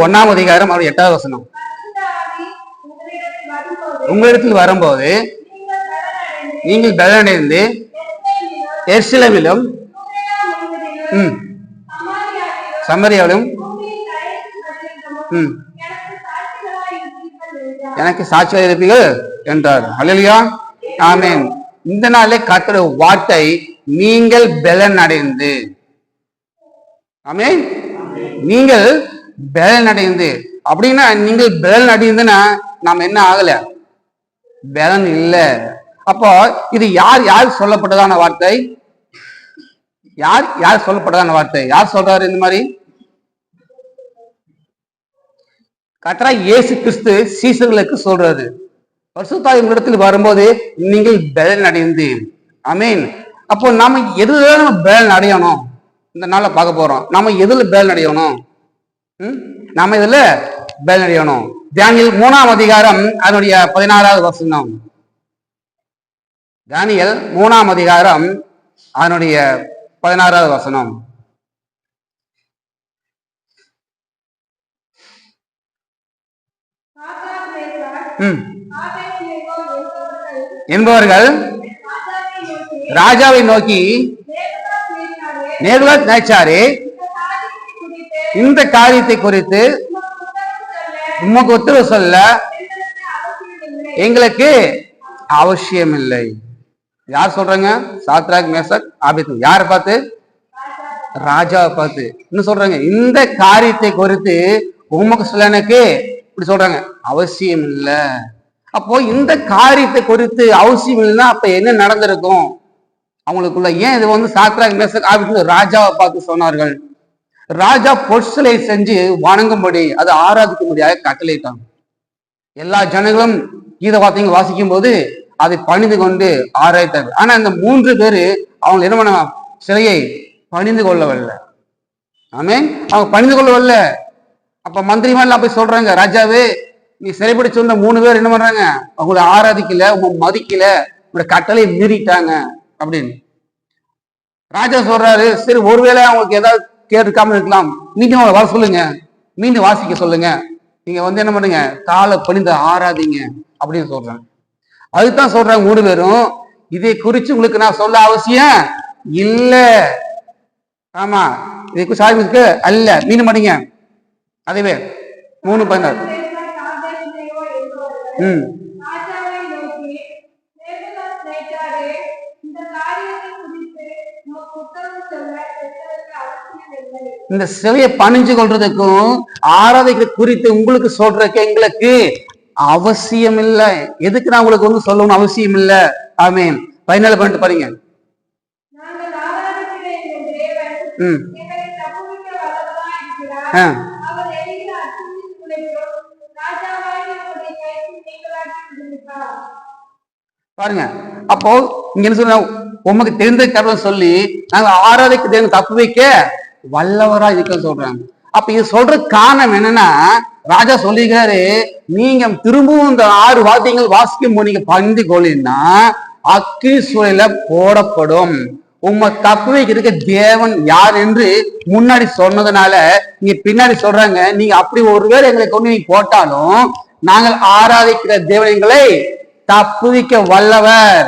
1ஆம் அதிகாரம் 8வது வசனம். உங்களிடத்தில் வரும்போது நீங்கள் பலனடைந்து எருசலேமிலும் சமரியாவிலும் எனக்கு சாட்சியாக இருப்பீர்கள் என்றார். அல்லேலூயா, ஆமென். இந்த நாளே கர்த்தருடைய வார்த்தை, நீங்கள் பலன் அடைந்து. ஆமென். நீங்கள் பலன் அடைந்து அப்படின்னா, நீங்கள் பலன் அடைந்துன்னா நாம் என்ன ஆகல, பலன் இல்லை. அப்போ இது யார் யார் சொல்லப்பட்டதான வார்த்தை? யார் யார் சொல்லப்பட்டதான வார்த்தை? யார் சொல்றாரு இந்த மாதிரி? கர்த்தராகிய இயேசு கிறிஸ்து சீசர்களுக்கு சொல்றாரு. பரிசுத்த இடத்தில் வரும்போது நீங்கள் பலன் அடைந்து. ஆமென். அப்போ நாம எதுல பலன் அடையணும் இந்த நாள பார்க்க போறோம். நாம எதுல பலன் அடையணும்? நாம இதுல பலன் அடையணும். தானியேல் 3ஆம் அதிகாரம் அதனுடைய 16வது வசனம். தானியேல் 3ஆம் அதிகாரம் அதனுடைய 16வது வசனம். என்பவர்கள் ராஜாவை நோக்கி, நேபுகாத்நேச்சாரே, இந்த காரியத்தை குறித்து உமக்கு உத்தரவு சொல்ல எங்களுக்கு அவசியம் இல்லை. யார் சொல்றாங்க? Shadrach, Meshach, Abednego. யாரை பார்த்து? ராஜாவை பார்த்து. என்ன சொல்றாங்க? இந்த காரியத்தை குறித்து உமக்கு சொல்ல எனக்கு இப்படி சொல்றாங்க, அவசியம் இல்லை. அப்போ இந்த காரியத்தை குறித்து அவசியம் இல்லைன்னா அப்ப என்ன நடந்திருக்கும் அவங்களுக்குள்ள? ஏன் இது வந்து சாத்ராக், மேஷாக், ஆபேத்நேகோ ராஜாவை பார்த்து சொன்னார்கள்? ராஜா பொற்சிலை செஞ்சு வணங்கும்படி, அதை ஆராதிக்கும்படியாக கட்டளையிட்டாங்க. எல்லா ஜனங்களும் கீத வார்த்தைகள் வாசிக்கும் போது அதை பணிந்து கொண்டு ஆராய்த்தார்கள். ஆனா இந்த 3 பேரு அவங்க என்ன பண்ண, சிலையை பணிந்து கொள்ளவில்லை. ஆமென். அவங்க பணிந்து கொள்ளவில்லை. அப்ப மந்திரிமாரெல்லாம் போய் சொல்றாங்க, ராஜாவே நீ சிறைப்பிடிச்சு வந்த 3 பேர் என்ன பண்றாங்க, அவங்களை ஆராதிக்கல, உங்க மதிக்கல, உங்களோட கட்டளை மீறிட்டாங்க அப்படின்னு. ராஜா சொல்றாரு, சரி ஒருவேளை அவங்களுக்கு ஏதாவது கேட்காம இருக்கலாம், மீண்டும் அவங்களை வர சொல்லுங்க, மீண்டும் வாசிக்க சொல்லுங்க, நீங்க வந்து என்ன பண்ணுங்க, காலை பணிந்து ஆராதிங்க அப்படின்னு சொல்றாங்க. அதுதான் சொல்றாங்க 3 பேரும், இதை குறிச்சு உங்களுக்கு நான் சொல்ல அவசியம் இல்ல. ஆமா, இதை குறிச்சு சாதிக்கு அல்ல. மீண்டும் பண்ணீங்க அதுவே 3:16. இந்த சிலையை பணிஞ்சு கொள்றதுக்கும் ஆராதிக்கிற குறித்து உங்களுக்கு சொல்றதுக்கு எங்களுக்கு அவசியம் இல்லை. எதுக்கு நான் உங்களுக்கு வந்து சொல்லணும்னு அவசியம் இல்லை. ஆமென். 14 பண்ணிட்டு பாருங்க. பாருங்க, அப்போ இங்க என்ன சொல்ற, உமக்கு தெரிந்த கருத்து சொல்லி நாங்க ஆராதிக்க தப்பு வைக்க வல்லவரா இருக்க சொல்றாங்க. அப்ப இது சொல்ற காரணம் என்னன்னா, ராஜா சொல்லிக்கிறாரு, நீங்க திரும்பவும் இந்த 6 வாத்தியங்கள் வாசிக்கும் போது நீங்க பகிர்ந்து கொள்ளினா அக்கினி சூளையில போடப்படும். உங்க தப்பு வைக்கிறதுக்கு தேவன் யார் என்று முன்னாடி சொன்னதுனால நீங்க பின்னாடி சொல்றாங்க, நீங்க அப்படி ஒருவேளை எங்களை கொண்டு நீங்க போட்டாலும் நாங்கள் ஆராதிக்கிற தேவன் எங்களை தப்புவிக்க வல்லவர்.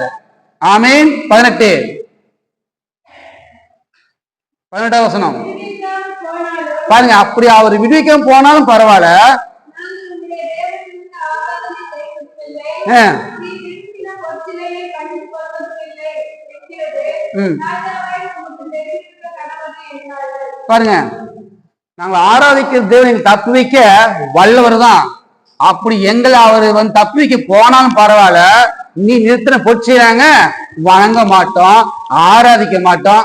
ஆமென். 18வது வசனம் பாருங்க. அப்படி அவர் விடுவிக்க போனாலும் பரவாயில்ல, பாருங்க, நாங்க ஆராதிக்கிற தேவன் தப்பு வைக்க வல்லவர் தான். அப்படி எங்களை அவரு வந்து தப்பு வைக்க போனாலும் பரவாயில்ல, நீ நிறுத்தின பொறிச்சாங்க வணங்க மாட்டோம், ஆராதிக்க மாட்டோம்,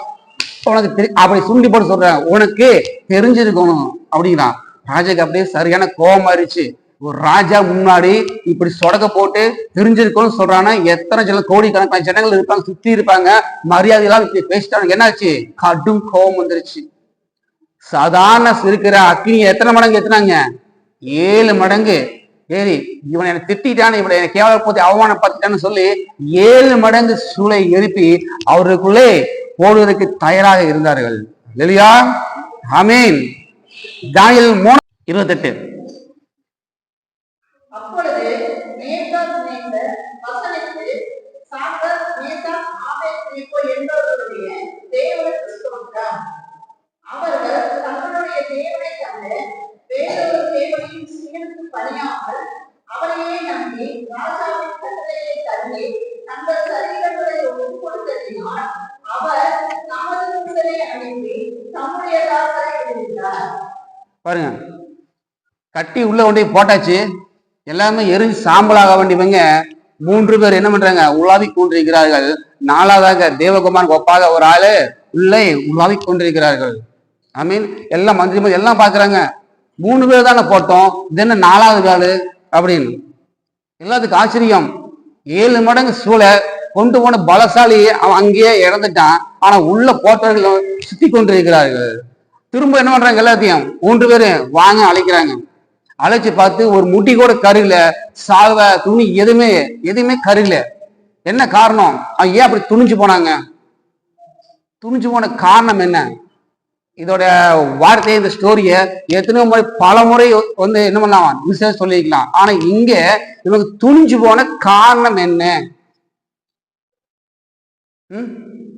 உனக்கு அப்படி சுண்டி போட்டு சொல்றாங்க, உனக்கு தெரிஞ்சிருக்கணும் அப்படிங்கிறான். ராஜாக்கு அப்படியே சரியான கோபம் ஆயிடுச்சு. ஒரு ராஜா முன்னாடி இப்படி சொடக்க போட்டு தெரிஞ்சிருக்கணும்னு சொல்றான்னா, எத்தனை கோடிக்கணக்கான ஜனங்கள் இருப்பாங்க, சுத்தி இருப்பாங்க, மரியாதையெல்லாம் இப்படி பேசிட்டாங்க. என்னாச்சு? கடும் கோபம் வந்துருச்சு. சாதாரண இருக்கிற அக்னி எத்தனை மடங்கு ஏத்துனாங்க? 7 மடங்கு ஏறி, இவன் என்னை திட்டான்னு, இவனை என்னை கேவலப்படுத்தி அவமானப்படுத்திட்டான்னு சொல்லி 7 மடங்கு சூளை எழுப்பி அவர்களுக்குள்ளே போடுவதற்கு தயாராக இருந்தார்கள். இல்லையா? ஆமென். தானியேல் 28. அப்பொழுது நேபுகாத்நேசர் வசனித்து சாத்ராக், மேஷாக், ஆபேத்நேகோ என்பவர்களுடைய தேவனுக்கு ஸ்தோத்திரம். அவர்கள் தங்களுடைய தேவனை தவிர வேறொரு தேவனையும் சீனுக்கு பணியாமல் அவரையே நம்பி ராஜாவின் கட்டளையை தள்ளி தங்கள் சரீரங்களை ஒப்புக் கொடுத்ததினால் அவர் தமது தூதரை அனுப்பி தம்முடைய தாசரை விடுவித்தார். பாருங்க, கட்டி உள்ள கொண்டு போட்டாச்சு, எல்லாமே எரிஞ்சு சாம்பலாக வேண்டியவங்க 3 பேர் என்ன பண்றாங்க? உலாவி கொண்டிருக்கிறார்கள். 4வதாக தேவகுமாருக்கு ஒப்பாக ஒரு ஆளு உள்ளே உலாவி கொண்டிருக்கிறார்கள். ஐ மீன் எல்லாம் மந்திரி எல்லாம் பாக்குறாங்க, 3 பேர் தானே போட்டோம், இது என்ன 4வது ஆளு அப்படின்னு. எல்லாத்துக்கும் ஆச்சரியம். 7 மடங்கு சூளை கொண்டு போன பலசாலி அவன் அங்கேயே இறந்துட்டான். ஆனா உள்ள போட்டவர்கள் சுத்தி கொண்டிருக்கிறார்கள். திரும்ப என்ன பண்றாங்க? எல்லாத்தையும் 3 பேரு வாங்க அழைக்கிறாங்க. அழைச்சு பார்த்து ஒரு முடி கூட கருல, சால்வை, துணி எதுவுமே கருல. என்ன காரணம்? அவன் ஏன் அப்படி துணிஞ்சு போனாங்க? துணிஞ்சு போன காரணம் என்ன? இதோட வார்த்தையை, இந்த ஸ்டோரிய எத்தனையோ முறை பல முறை வந்து என்ன பண்ணலாம், விசேஷம் சொல்லிக்கலாம். ஆனா இங்க இவங்க துணிஞ்சு போன காரணம் என்ன?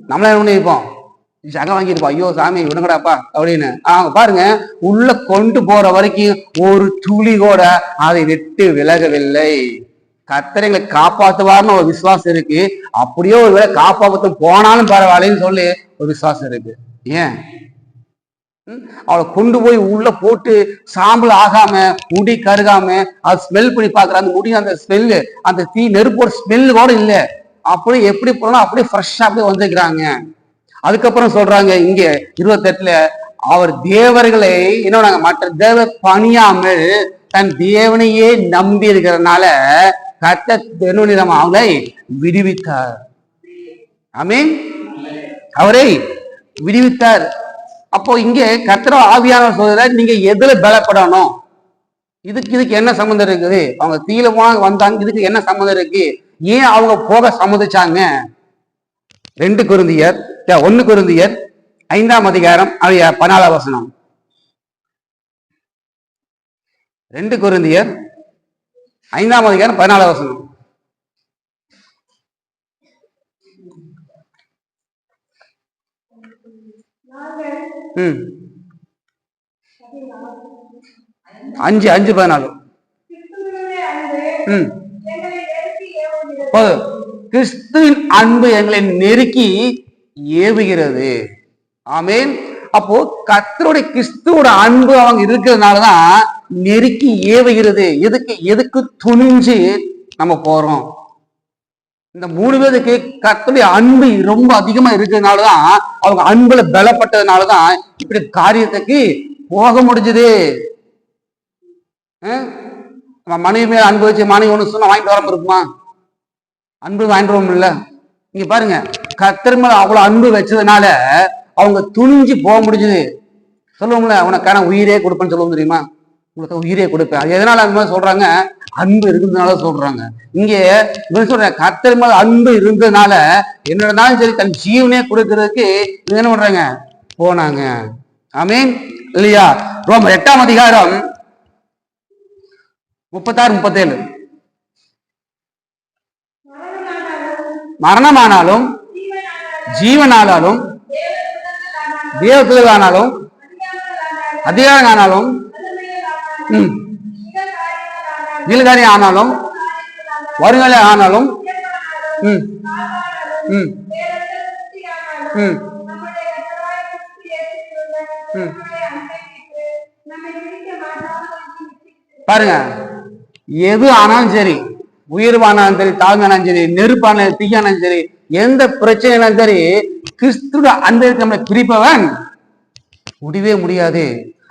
நம்மள என்ன பண்ணிருப்போம்? ஜகம் வாங்கியிருப்போம், ஐயோ சாமி விடுங்கடாப்பா அப்படின்னு. அவங்க பாருங்க, உள்ள கொண்டு போற வரைக்கும் ஒரு துளி கூட அதை விட்டு விலகவில்லை. கர்த்தர் எங்களை காப்பாத்துவார்னு ஒரு விசுவாசம் இருக்கு. அப்படியே ஒரு வேளை காப்பாத்து போனாலும் பரவாயில்லன்னு சொல்லி ஒரு விசுவாசம் இருக்கு. ஏன் அவளை கொண்டு போய் உள்ள போட்டு சாம்பல் ஆகாம, முடி கருகாம, அது ஸ்மெல் பண்ணி பாக்குற அந்த முடி, அந்த ஸ்மெல்லு, அந்த தீ நெருப்போட ஸ்மெல் கூட இல்லை. அப்படியே எப்படி போனா அப்படியே ஃப்ரெஷ்ஷா அப்படியே வந்துக்கிறாங்க. அதுக்கப்புறம் சொல்றாங்க இங்க 28ல, அவர் தேவர்களை என்ன மற்ற தேவ பணியாமல் தன் தேவனையே நம்பி இருக்கிறதுனால கர்த்தர் அவங்களை விடுவித்தார். ஆமென், அவரை விடுவித்தார். அப்போ இங்கே கர்த்தர் ஆவியானவர் சொல்ற, நீங்க எதுல பலப்படணும்? இதுக்கு என்ன சம்மந்தம் இருக்குது? அவங்க தீல போனாங்க வந்தாங்க, இதுக்கு என்ன சம்மந்தம் இருக்கு? ஏன் அவங்க போக சம்மதிச்சாங்க? 1 கொரிந்தியர் 5ஆம் அதிகாரம் 14ஆம் வசனம். 2 கொரிந்தியர் 5ஆம் அதிகாரம் 14ஆம் வசனம். அஞ்சு 14. கிறிஸ்துவின் அன்பு எங்களை நெருக்கி ஏவுகிறது. ஆமென். அப்போ கர்த்தருடைய கிறிஸ்துவோட அன்பு அவங்க இருக்கிறதுனாலதான் நெருக்கி ஏவுகிறது. எதுக்கு துணிஞ்சு நம்ம போறோம்? இந்த 3 பேருக்கு கர்த்தருடைய அன்பு ரொம்ப அதிகமா இருக்கிறதுனாலதான், அவங்க அன்புல பலப்பட்டதுனாலதான் இப்படி காரியத்துக்கு போக முடிஞ்சது. நம்ம மனைவி மேல அன்பு வச்சு மனைவி ஒண்ணு சொன்னா வாங்கிட்டு வராம இருக்குமா? அன்பு வாங்கிட்டு வரோம் இல்ல? இங்க பாருங்க, கர்த்தர் மேல அவ்வளவு அன்பு வச்சதுனால அவங்க துணிஞ்சு போக முடிஞ்சது. சொல்லுவோம்ல, உனக்கான உயிரே கொடுப்பேன்னு சொல்லுவோம் தெரியுமா? உங்களுக்கு உயிரே கொடுப்பேன். அது எதனால அந்த மாதிரி சொல்றாங்க? அன்பு இருக்கிறதுனால சொல்றாங்க. இங்க சொல்ற கர்த்தர் மேல அன்பு இருந்ததுனால என்னடாலும் சரி தன் ஜீவனே கொடுக்கறதுக்கு என்ன பண்றாங்க? போனாங்க. ஆமென் இல்லையா? ரோமர் 8ஆம் அதிகாரம் 36, 37. மரணமானாலும் ஜீவனானாலும் தேவத்துவனாலும் அதிகாரம் ஆனாலும் நீலகாரி ஆனாலும் வருங்கால ஆனாலும் பாருங்க, எது ஆனாலும் சரி, உயர்வானாலும் சரி, தாழ்மையானாலும் சரி, நெருப்பானாலும் தீயானாலும் சரி, எந்த பிரச்சனைனாலும் சரி, கிறிஸ்துவ அன்புக்கு நம்மளை பிரிப்பவன் முடியவே முடியாது.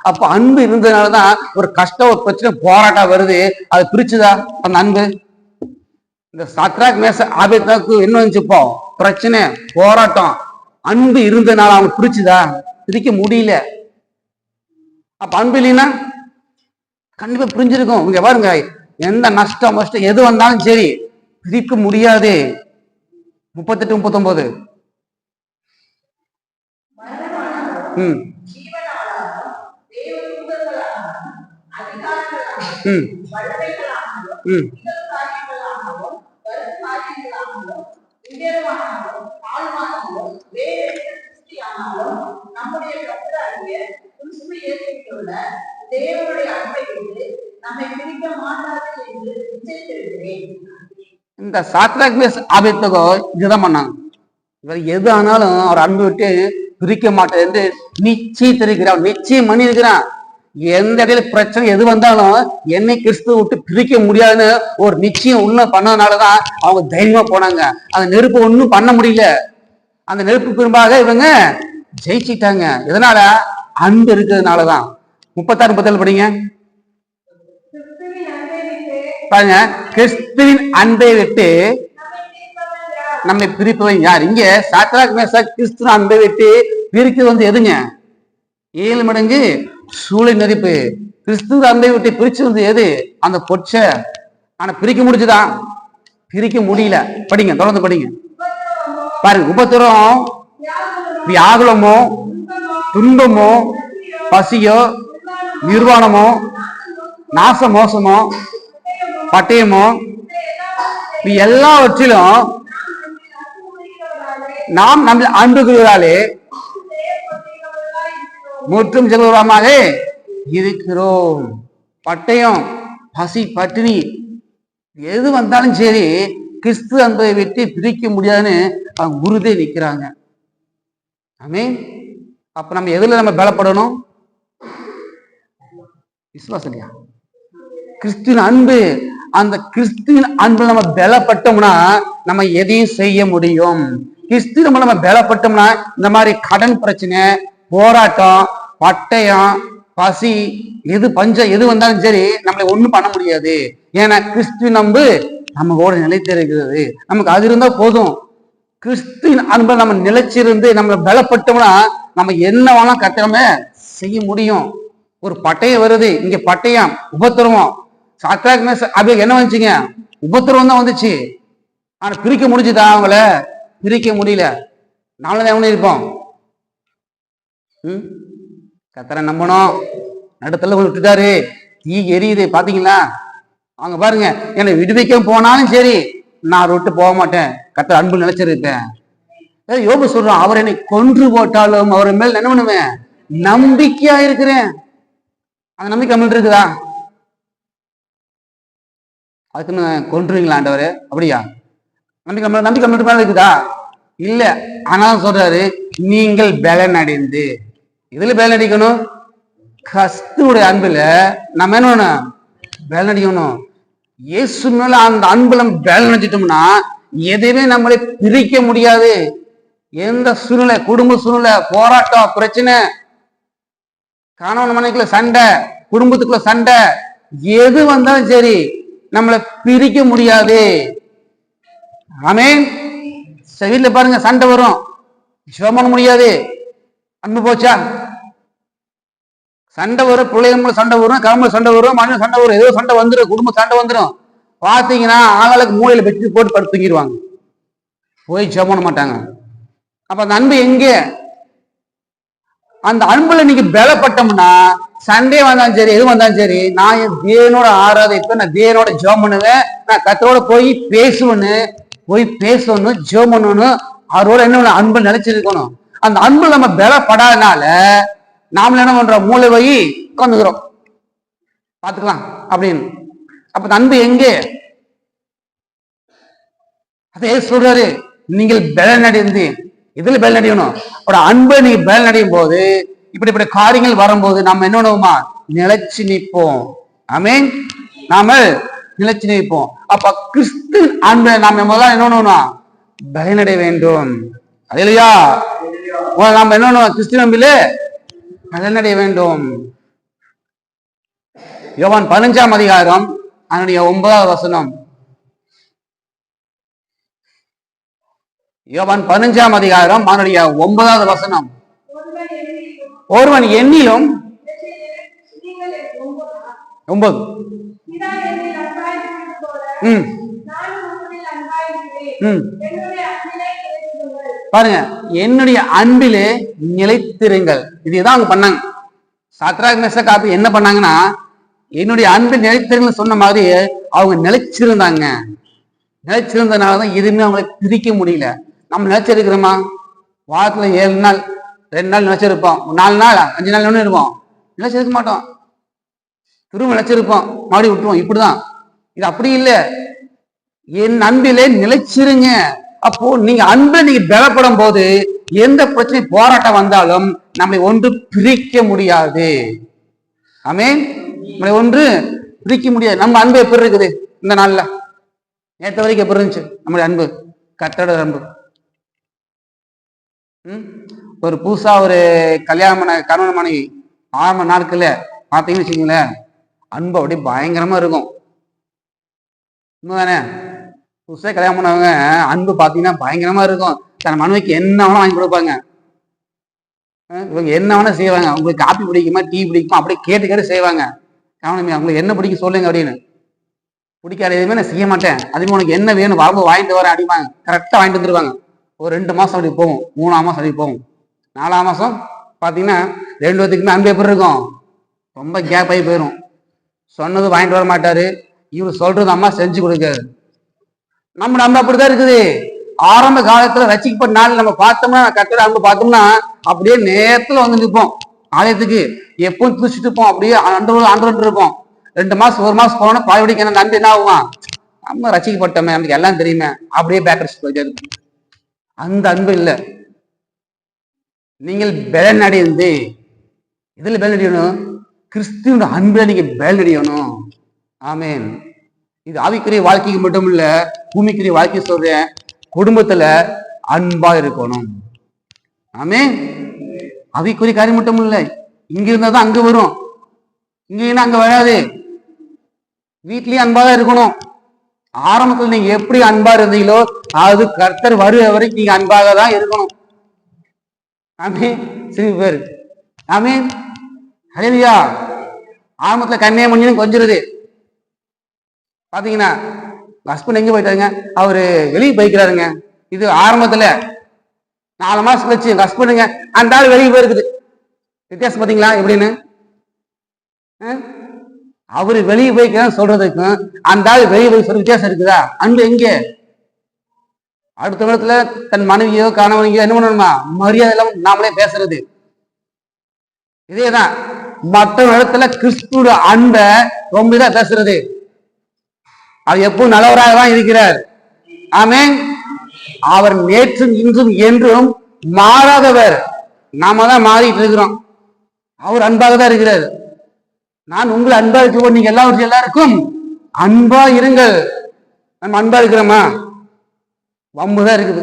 அப்ப அன்பு இருந்ததுனாலதான் ஒரு கஷ்டம், ஒரு பிரச்சனை, போராட்டம் வருது. அது பிரிச்சுதா அந்த அன்பு? இந்த சாத்ராக் மேஷாக் ஆபேத்நேகோக்கு என்ன வந்துச்சுப்போ? பிரச்சனை, போராட்டம். அன்பு இருந்ததுனால அவங்க பிரிச்சுதா? பிரிக்க முடியல. அப்ப அன்பு இல்லைன்னா கண்டிப்பா பிரிஞ்சிருக்கும். இங்க பாருங்க, எந்த நஷ்டம் கஷ்டம் எது வந்தாலும் சரி பிரிக்க முடியாது. 38, 39. ம் வல்லமைகளானாலும் ம் முதல் காரியங்களானாலும் வரும் காரியங்களானாலும் உயர்வானாலும் தாழ்வானாலும் வேறு சிருஷ்டியானாலும் நம்முடைய கர்த்தராகிய கிறிஸ்து இயேசுவிலுள்ள தேவனுடைய அன்பை விட்டு நம்மை பிரிக்க மாட்டாது என்று நிச்சயித்திருக்கிறேன். இந்த சாத்ராக் மேஷக் ஆபேத்நேகோ இதுதான் பண்ணாங்க. இவர் எது ஆனாலும் அவர் அன்பு விட்டு பிரிக்க மாட்டேன் என்று நிச்சயித்திருக்கிறான், நிச்சயம் பண்ணியிருக்கிறான். எந்த இடையில பிரச்சனை எது வந்தாலும் என்னை கிறிஸ்துவ விட்டு பிரிக்க முடியாதுன்னு ஒரு நிச்சயம் உள்ள பண்ணதுனாலதான் அவங்க தைரியமா போனாங்க. அந்த நெருப்பு ஒன்றும் பண்ண முடியல. அந்த நெருப்பு பின்பாக இவங்க ஜெயிச்சிட்டாங்க. எதனால? அன்பு இருக்கிறதுனாலதான். 36 37 படிங்க பாருங்க. கிறிஸ்துவின் அன்பை விட்டு நம்மை பிரிப்பவன் யார்? இங்க சாத்ராக் மேஷாக் கிறிஸ்துவின் அன்பை விட்டு பிரிக்கிறது எதுங்க? 7 மடங்கு சூளை நெருப்பு. கிறிஸ்துவ அன்பை விட்டு பிரிச்சு எது? அந்த பொச்சை. ஆனா பிரிக்க முடிஞ்சுதா? பிரிக்க முடியல. படிங்க, தொடர்ந்து படிங்க பாருங்க. உபத்திரம், வியாகுலமோ, துன்பமோ, பசியோ, நிர்வாணமோ, நாச மோசமோ, பட்டயமோ, எல்லாவற்றிலும் நாம் நம்ம அன்புகிறாலே முற்றும் செல்வமாக இருக்கிறோம். பட்டயம், பசி, பட்டினி எது வந்தாலும் சரி கிறிஸ்து அன்பை விட்டு பிரிக்க முடியாதுன்னு அவங்க குருதே நிற்கிறாங்க. ஆமென். அப்ப நம்ம எதுல நம்ம பலப்படணும்? விசுவாசம். கிறிஸ்துவின் அன்பு. அந்த கிறிஸ்துவின் அன்பு நம்ம பலப்பட்டோம்னா நம்ம எதையும் செய்ய முடியும். கிறிஸ்து நம்ம பலப்பட்டோம்னா இந்த மாதிரி கடன் பிரச்சனை, போராட்டம், பட்டயம், பசி, எது பஞ்சம் எது வந்தாலும் சரி நம்மளை ஒண்ணும் பண்ண முடியாது. ஏன்னா கிறிஸ்துவின் அன்பு நம்ம கூட நிலைத்திருக்கிறது. நமக்கு அது இருந்தா போதும். கிறிஸ்துவின் அன்பை நம்ம நிலைச்சிருந்து நம்ம பலப்பட்டோம்னா நம்ம என்ன வேணா கத்திரமே செய்ய முடியும். ஒரு பட்டயம் வருது, இங்க பட்டயம் உபத்திரவம். சாத்ராக் மேஷாக் ஆபேத்நேகோ என்ன வந்துச்சுங்க? உபத்திரவம் தான் வந்துச்சு. ஆனா பிரிக்க முடிஞ்சுதா? அவங்கள பிரிக்க முடியல. நாமளும் எவனு இருப்போம். கர்த்தரை நம்பணும். நடுத்தல விட்டுட்டாரு, தீ எரியுது பாத்தீங்களா? அவங்க பாருங்க, என்னை விடுவிக்க போனாலும் சரி நான் விட்டு போக மாட்டேன், கர்த்தர் அன்பு நிலைச்சிருப்பேன். யோபு சொல்றான், அவர் என்னை கொன்று போட்டாலும் அவர் மேல் என்ன பண்ணுவேன்? நம்பிக்கையா இருக்கிறேன். அந்த நம்பிக்கை நம்மள்ட்ட இருக்குதா? அதுக்குன்னு கொன்றுவீங்களா ஆண்டவரு? அப்படியா? நம்பிக்கை நம்மள்ட்ட மேல இருக்குதா? இல்ல. ஆனாலும் சொல்றாரு, நீங்கள் பலன் அடைந்து. இதுல பலன் அடிக்கணும். கிறிஸ்துவுடைய அன்புல நம்ம என்ன பலன் அடிக்கணும். இயேசு மேல அந்த அன்புல பலன் அடிச்சிட்டோம்னா எதையுமே நம்மளை பிரிக்க முடியாது. எந்த சூழ்நிலை, குடும்ப சூழ்நிலை, போராட்டம், பிரச்சனை, கணவன் மனைவிக்குள்ள சண்டை, குடும்பத்துக்குள்ள சண்டை, எது வந்தாலும் சரி நம்மளை பிரிக்க முடியாது. ஆமென். வீட்டுல பாருங்க சண்டை வரும், ஜெபம் பண்ண முடியாது. அன்பு போச்சா? சண்டை வரும், பிள்ளைங்க சண்டை வரும், கணவன் சண்டை வரும், மனைவி சண்டை வரும், ஏதோ சண்டை வந்துடும், குடும்ப சண்டை வந்துடும். பாத்தீங்கன்னா ஆளுக்கு மூளையில வெட்டி போட்டு படுத்து தூங்கிடுவாங்க, போய் ஜெபம் பண்ண மாட்டாங்க. அப்ப அந்த அன்பு எங்கே? அந்த அன்புல நீங்க பலப்பட்டோம்னா சண்டே வந்தாலும் சரி எது வந்தாலும் சரி, நான் என் தேவனோட ஆராதிப்பேன், நான் தேவனோட ஜெபம் பண்ணுவேன், நான் கர்த்தரோட போய் பேசணும், ஜெபம் பண்ணணும், அவரோட என்ன அன்பு நினைச்சிருக்கணும். அந்த அன்பு நம்ம பலப்படாதனால நாம என்ன பண்றோம்? மூளை போய் உட்காந்துக்கிறோம், பாத்துக்கலாம் அப்படின்னு. அப்ப அன்பு எங்கே? அதே சொல்றாரு, நீங்கள் பலன் அடைந்து. இதுல பலன் அடையணும். ஒரு அன்பை நீங்க பலன் அடையும் போது இப்படி காரியங்கள் வரும்போது நம்ம என்ன பண்ணுவோமா? நிலைச்சு நிற்போம். ஆமென். நாம நிலைச்சு நிற்போம். அப்ப கிறிஸ்து அன்பை நாம முதல்ல என்ன பண்ணணும்? பலனடைய வேண்டும். அது இல்லையா? நாம என்ன கிறிஸ்து அன்பிலே பலனடைய வேண்டும். யோவான் 15ஆம் அதிகாரம் அதனுடைய 9வது வசனம். யோவான் 15ஆம் அதிகாரம் அதனுடைய 9வது வசனம். ஒருவன் என்னிலும் 9 பாருங்க, என்னுடைய அன்பிலே நிலைத்திருங்கள். இதுதான் அவங்க பண்ணாங்க. சாத்ராக் மேஷாக் ஆபேத்நேகோ என்ன பண்ணாங்கன்னா, என்னுடைய அன்பு நிலைத்திருன்னு சொன்ன மாதிரி அவங்க நிலைச்சிருந்தாங்க. நிலைச்சிருந்தனாலதான் எதுவுமே அவங்களை பிரிக்க முடியல. நம்ம நிலைச்சிருக்கிறோமா? வாரத்துல 7 நாள் 2 நாள் நினைச்சிருப்போம், 4 நாள் 5 நாள் ஒண்ணு இருப்போம், நினைச்சிருக்க மாட்டோம். திரும்ப நினைச்சிருப்போம், மறுபடியும் விட்டுருவோம். இப்படிதான். இது அப்படி இல்லை. என் அன்பிலே நிலைச்சிருங்க. அப்போ நீங்க அன்பை நீங்க பலப்படும் போது எந்த பிரச்சனை போராட்டம் வந்தாலும் நம்மளை ஒன்று பிரிக்க முடியாது. ஆமென். நம்மளை ஒன்று பிரிக்க முடியாது. நம்ம அன்பு எப்படி இருக்குது இந்த நாள்ல? நேற்று வரைக்கும் எப்படி இருந்துச்சு நம்மளுடைய அன்பு? கர்த்தரோட அன்பு. ஒரு புதுசா ஒரு கல்யாணமான கணவன் மனைவி ஆரம்ப நாட்கள்ல பார்த்தீங்கன்னு வச்சுக்கோங்களேன், அன்பு அப்படியே பயங்கரமா இருக்கும். இன்னும் புதுசாக கல்யாணம் பண்ணவங்க அன்பு பார்த்தீங்கன்னா பயங்கரமா இருக்கும். தன் மனைவிக்கு என்ன வேணா வாங்கி கொடுப்பாங்க. இவங்க என்ன வேணா செய்வாங்க. உங்களுக்கு காப்பி பிடிக்குமா, டீ பிடிக்குமா, அப்படியே கேட்டு கேட்டு செய்வாங்க. கவனமே, அவங்களுக்கு என்ன பிடிக்கும் சொல்லுங்க அப்படின்னு. பிடிக்காத எதுவுமே நான் செய்ய மாட்டேன், அதுவே உனக்கு என்ன வேணும் வரம்பு வாங்கிட்டு வரேன் அப்படிவாங்க. கரெக்டாக வாங்கிட்டு வந்துருவாங்க. ஒரு 2 மாசம் அப்படி போகும், 3ஆம் மாசம் அப்படி போகும், 4ஆம் மாசம் பார்த்தீங்கன்னா 2 பேத்துக்குமே அன்பு எப்படி இருக்கும்? ரொம்ப கேப் ஆகி போயிடும். சொன்னது வாங்கிட்டு வர மாட்டாரு, இவர் சொல்றது அம்மா செஞ்சு கொடுக்காரு. நம்ம அப்படிதான் இருக்குது. ஆரம்ப காலத்துல ரசிக்கப்பட்ட நாள் நம்ம பார்த்தோம்னா, கட்டட அன்பு பார்த்தோம்னா அப்படியே நேரத்துல வந்து நிற்போம் ஆலயத்துக்கு. எப்பவும் துடிச்சிட்டு இருப்போம், அப்படியே ஆண்டு இருப்போம். 2 மாசம் 1 மாசம் போனோம்னா பாய்வடிக்க அந்த அன்பு என்ன ஆகுமா? நம்ம ரசிக்கப்பட்டோமே, நமக்கு எல்லாம் தெரியுமே, அப்படியே பேக்கர்ஸ் போயிட்டே இருக்கும். அந்த அன்பு இல்லை. நீங்கள் பலன் அடைந்து இதுல பலன் அடையணும், கிறிஸ்துவோட அன்புல நீங்க பலன் அடையணும். ஆமேன். இது ஆவிக்குரிய வாழ்க்கைக்கு மட்டும் இல்ல, பூமிக்குரிய வாழ்க்கை சொல்றேன். குடும்பத்துல அன்பா இருக்கணும். ஆமேன். ஆவிக்குரிய காரியம் மட்டும் இல்லை, இங்க இருந்தாதான் அங்க வரும், இங்க இருந்தா அங்க வராது. வீட்லயும் அன்பாதான் இருக்கணும். ஆரம்பத்தில் நீங்க எப்படி அன்பா இருந்தீங்களோ அது கர்த்தர் வருகிற வரைக்கும் நீங்க அன்பாக தான் இருக்கணும். ஆமேன். சிறு பேர் ஆமேன். ஹல்லேலூயா. ஆரம்பத்துல கண்ணைய மணியும் கொஞ்சிருது. பாத்தீங்கன்னா ஹஸ்பண்ட் எங்க போயிட்டாருங்க, அவரு வெளியே போய்க்கிறாருங்க. இது ஆரம்பத்துல 4 மாசம் கழிச்சு எங்க ஹஸ்பண்டுங்க அந்த ஆள் வெளியே போயிருக்குது. வித்தியாசம் பாத்தீங்களா எப்படின்னு? அவரு வெளியே போய்க்கிறான்னு சொல்றதுக்கும் அந்த ஆள் வெளியே போய் சொல்ற வித்தியாசம் இருக்குதா? அன்பு எங்க? அடுத்த இடத்துல தன் மனைவியோ கணவனையோ என்ன பண்ணணுமா? மரியாதை எல்லாம் நாமளே பேசுறது. இதேதான் மற்ற இடத்துல கிறிஸ்துவோட அன்பை ரொம்ப இதா பேசுறது. அவர் எப்பவும் நல்லவராக தான் இருக்கிறார். ஆமென். அவர் நேற்றும் இன்றும் என்றும் மாறாதவர். நாம தான் மாறிட்டு இருக்கிறோம். அவர் அன்பாக தான் இருக்கிறார். நான் உங்களை அன்பா இருக்க, நீங்க எல்லாருக்கும் அன்பா இருங்கள். நம்ம அன்பா இருக்கிறோமா? வம்புதான் இருக்குது.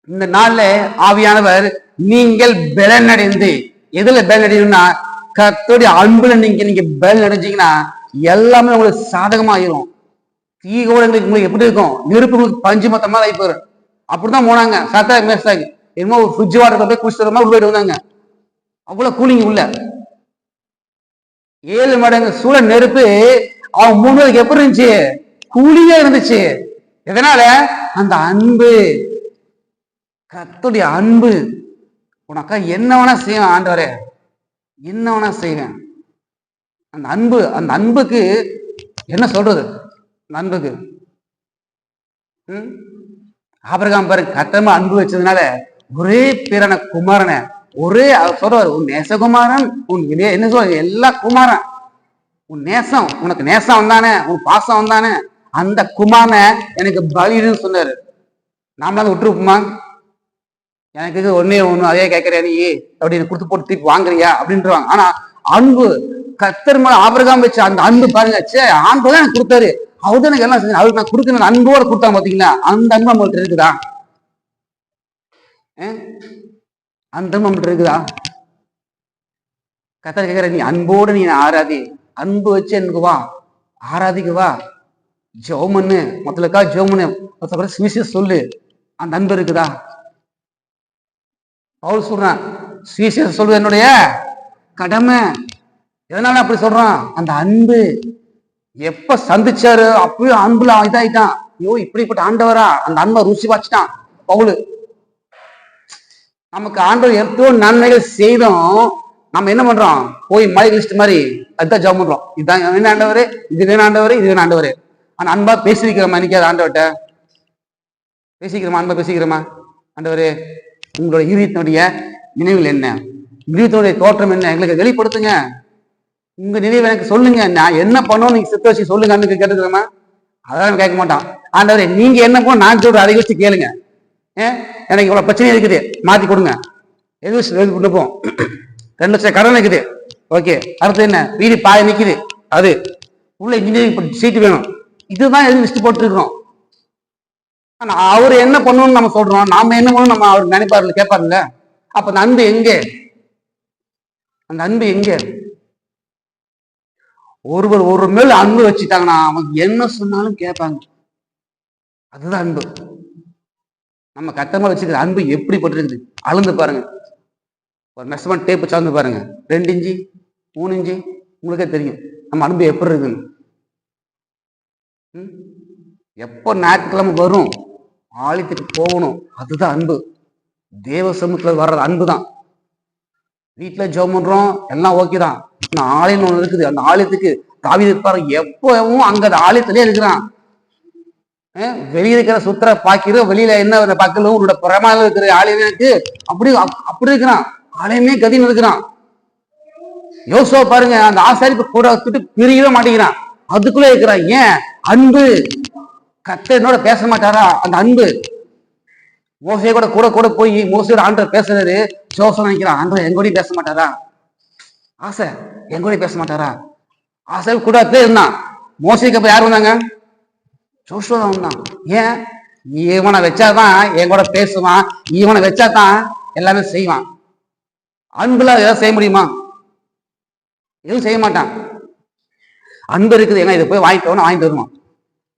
இந்த நாள்ல ஆவியானவர் நீங்கள் பலன் அடைந்து, எதுல பலன் அடையணும்னா கர்த்தருடைய அன்புல நீங்க பலன் அடைஞ்சீங்கன்னா எல்லாமே உங்களுக்கு சாதகமாயிரும். தீகோட உங்களுக்கு எப்படி இருக்கும்? நெருப்பு உங்களுக்கு பஞ்சு மொத்தமா வைப்பாரு. அப்படிதான் போனாங்க சாத்தா மேசாக்கு. என்னமோ ஒரு ஃப்ரிட்ஜ் வாட்டர் போய் குடிச்சிட்டு உள்ள போயிட்டு வந்தாங்க. அவ்வளவு கூலிங் உள்ள. 7 மடங்கு சூழ நெருப்பு அவன் 3 நாளைக்கு எப்படி இருந்துச்சு? கூலிங்கா இருந்துச்சு. எதனால? அந்த அன்பு, கர்த்தருடைய அன்பு. உனக்கா என்ன வேணா செய்வேன் ஆண்டவரே, என்ன வேணா செய்வேன். அந்த அன்பு, அந்த அன்புக்கு என்ன சொல்றது? அந்த அன்புக்கு ஆபிரகாம் பாரு, கர்த்தமா அன்பு வச்சதுனால ஒரே பேரான குமாரனை, ஒரே சொல்றாரு, உன் நேசகுமாரன், உன் என்ன சொல்ற எல்லா குமாரன், உன் நேசம், உனக்கு நேசம் வந்தானே, உன் பாசம் வந்தானே, அந்த குமாரனை எனக்கு பலின்னு சொன்னாரு. நாமளாவது விட்டுருப்போமா? எனக்கு ஒன்னே ஒண்ணு அதே கேட்கறியா நீ அப்படின்னு கொடுத்து போட்டு திருப்பி வாங்குறியா அப்படின்றாங்க. ஆனா அன்பு, கர்த்தர் மேல ஆபிரகாம் வச்ச அந்த அன்பு பாருங்க, ஆண்டு தான் எனக்கு கொடுத்தாரு, அவர்தான் எனக்கு எல்லாம் செஞ்சு, அவருக்கு நான் கொடுக்கணும் அன்போட கொடுத்தாங்க. பாத்தீங்களா? அந்த அன்பு நம்மள்ட்ட இருக்குதா? அந்த அன்பு நம்மள்ட்ட இருக்குதா? கர்த்தர் கேட்கிற, நீ அன்போடு நீ ஆராதி, அன்பு வச்சு எனக்கு வா, ஆராதிக்கு வா, ஜெபம்னு மொத்தலுக்கா ஜெபம்னு சுவிசேஷம் சொல்லு. அந்த அன்பு இருக்குதா? பவுல் சொல்றான், சுவிசேஷம் சொல்வது என்னுடைய கடமை. எதனால அப்படி சொல்றான்? அந்த அன்பு. எப்ப சந்திச்சாரு அப்பயும் அன்புல இதாயிட்டான். ஐயோ இப்படிப்பட்ட ஆண்டவரா, அந்த அன்பை ருசி வச்சுட்டான் பவுலு. நமக்கு ஆண்டவர் எவ்வளோ நன்மைகள் செய்தோம், நம்ம என்ன பண்றோம்? போய் மைக் லிஸ்ட் மாதிரி அதுதான் ஜெபம் பண்றோம். இதுதான் என்ன ஆண்டவரே, இது வேணும் ஆண்டவரே, இது வேணும் ஆண்டவரே. ஆனா அன்பா பேசிக்கிறோமா? நிக்காத ஆண்டவர்கிட்ட பேசிக்கிறோமா? அன்பா பேசிக்கிறோமா? ஆண்டவரே, உங்களோட இதயத்தினுடைய நினைவில் என்ன, இதயத்தினுடைய தோற்றம் என்ன, எங்களுக்கு வெளிப்படுத்துங்க. உங்க நினைவு எனக்கு சொல்லுங்க, நான் என்ன பண்ணணும் நீங்க சித்த வச்சு சொல்லுங்க. அன்னைக்கு கேட்டுக்கிறோமா? அதெல்லாம் கேட்க மாட்டான். ஆண்டவரே, நீங்க என்ன பண்ண நான் சொல்றேன், அதை வச்சு கேளுங்க. எனக்கு இவ்வளவு பிரச்சனை இருக்குது, மாத்தி கொடுங்க. எது கொடுப்போம். 2 லட்சம் கடன் இருக்குது, ஓகே. அடுத்து என்ன, வீடு பாய நிக்குது, அது உள்ள இன்ஜினியரிங் சீட்டு வேணும். இதுதான் எது லிஸ்ட் போட்டுருக்கோம். ஆனா அவர் என்ன பண்ணணும்னு நம்ம சொல்றோம், நாம என்ன பண்ணணும் நம்ம அவர் நினைப்பாருல, கேட்பாருல்ல. அப்ப அந்த அன்பு எங்க? அந்த அன்பு எங்க? ஒருவர் ஒரு மேல் அன்பு வச்சுட்டாங்கன்னா அவங்க என்ன சொன்னாலும் கேட்பாங்க. அதுதான் அன்பு. நம்ம கட்டமா வச்சுக்கிற அன்பு எப்படிப்பட்டிருக்குது அளந்து பாருங்க. ஒரு மெஷர்மெண்ட் டேப் சார்ந்து பாருங்க, 2 இன்ச்சு 3 இன்ச்சு, உங்களுக்கே தெரியும் நம்ம அன்பு எப்படி இருக்குன்னு. எப்போ ஞாயிற்றுக்கிழமை வரும், ஆலயத்துக்கு போகணும், அதுதான் அன்பு. தேவ சமூகத்துல வர்ற அன்பு தான். வீட்டுல ஜெபம் பண்றோம், எல்லாம் ஓகே தான். ஆலயம் ஒண்ணு இருக்குது, அந்த ஆலயத்துக்கு தாவீது இருப்பாரு, எப்பவும் அங்க அந்த ஆலயத்திலே இருக்கிறான். வெளியே இருக்கிற சுத்திர பாக்கிற, வெளியில என்ன பக்கத்துல உன்னோட புறமாக இருக்கிற ஆலயத்துக்கு அப்படி அப்படி இருக்கிறான். ஆலயமே கதின்னு இருக்கிறான். யோசுவா பாருங்க, அந்த ஆசாரிப்பு கூட விட்டு பிரியவே மாட்டேங்கிறான், அதுக்குள்ள இருக்கிறான். ஏன்? அன்பு. கர்த்தரோட பேச மாட்டாரா? அந்த அன்பு. மோசையை கூட கூட கூட போய் மோசையோட ஆண்டவர் பேசுறாரு. ஜோசப் நினைக்கிறான், ஆண்டவர் எங்கூடயும் பேச மாட்டாரா? ஆசை எங்கூடயும் பேச மாட்டாரா? ஆசை கூட இருந்தான். மோசைக்கு அப்ப யார் வந்தாங்க? ஜோசுவா தான் வந்தான். ஏன்? இவனை வச்சாதான் என் கூட பேசுவான், இவனை வச்சாதான் எல்லாமே செய்வான். அன்புல ஏதாவது செய்ய முடியுமா? எதுவும் செய்ய மாட்டான். அன்பு இருக்குது, ஏன்னா இதை போய் வாங்கிட்டு வருவான்.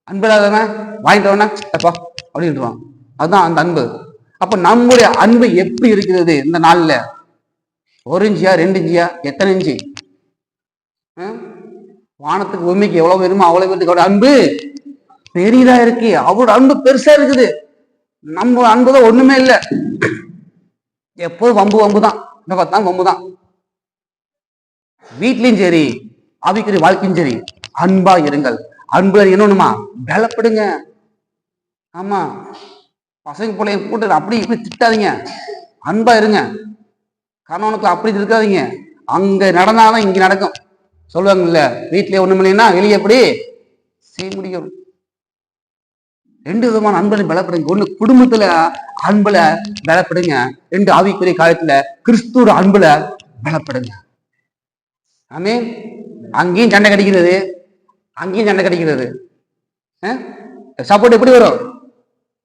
அன்பு இல்லாதவன் வாங்கிட்டு வரனா எப்பா அப்படின்ட்டுவான். அதுதான் அந்த அன்பு. அப்ப நம்முடைய அன்பு எப்படி இருக்கிறது இந்த நாள்ல? 1 இன்ச்சியா 2 இன்ச்சியா எத்தனை இன்ச்சு? வானத்துக்கு பூமிக்கு எவ்வளவு வேணுமோ அவ்வளவு பேருக்கு அன்பு பெரியதா இருக்கு. அவரோட அன்பு பெருசா இருக்குது. நம்ம அன்புதான் ஒண்ணுமே இல்லை. எப்போதும் வம்பு தான், பார்த்தா வம்பு தான். வீட்லயும் சரி, ஆவிக்குரிய வாழ்க்கையும் சரி, அன்பா இருங்கள். அன்பு என்னொன்னுமா பலப்படுங்க. ஆமா, பசங்க பிள்ளைங்க கூட்டு அப்படி இப்படி திட்டாதீங்க, அன்பா இருங்க. கணவனுக்கு அப்படி இருக்காதீங்க. அங்க நடந்தாதான் இங்க நடக்கும் சொல்லுவாங்கல்ல. வீட்லயே ஒண்ணும் இல்லைன்னா வெளியே எப்படி செய்ய முடியும்? 2 விதமான அன்பனை பலப்படுங்க. 1 குடும்பத்துல அன்புல பலப்படுங்க. 2 ஆவிக்குரிய காலத்துல கிறிஸ்துவோட அன்புல பலப்படுங்க. ஆமே. அங்கேயும் சண்டை கிடைக்கிறது, அங்கேயும் சண்டை கிடைக்கிறது. சப்போர்ட் எப்படி வரும்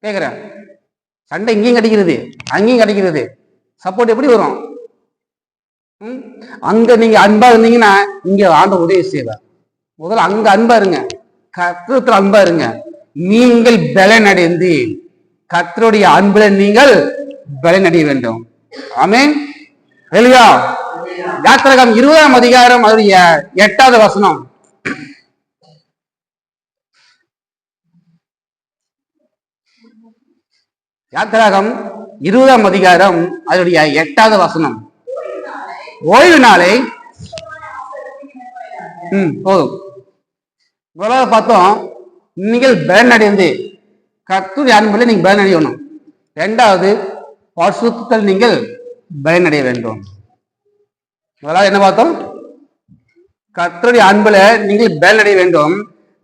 கேக்குறேன்? சண்டை இங்கேயும் கிடைக்கிறது, அங்கேயும் கிடைக்கிறது. சப்போர்ட் எப்படி வரும்? அங்க நீங்க அன்பா இருந்தீங்கன்னா இங்க ஆண்டவர் உதவி செய்வார். முதல்ல அங்க அன்பா இருங்க, கர்த்தருடைய அன்பா இருங்க. நீங்கள் பலனடைந்து கர்த்தருடைய அன்புல நீங்கள் பலனடைய வேண்டும். ஆமென். ஹல்லேலூயா. யாத்திராகமம் 20ஆம் அதிகாரம் அதனுடைய 8வது வசனம். யாத்திராகமம் 20ஆம் அதிகாரம் அதனுடைய 8வது வசனம். ஓய்வு நாளை போதும். முதலாவது பார்த்தோம், நீங்கள் பலனடைந்து கர்த்தருடைய அன்புல நீங்க பலனடையணும். 2வது பரிசுத்தத்தில் நீங்கள் பலனடைய வேண்டும். முதலாவது என்ன பார்த்தோம்? கர்த்தருடைய அன்புல நீங்கள் பலனடைய வேண்டும்.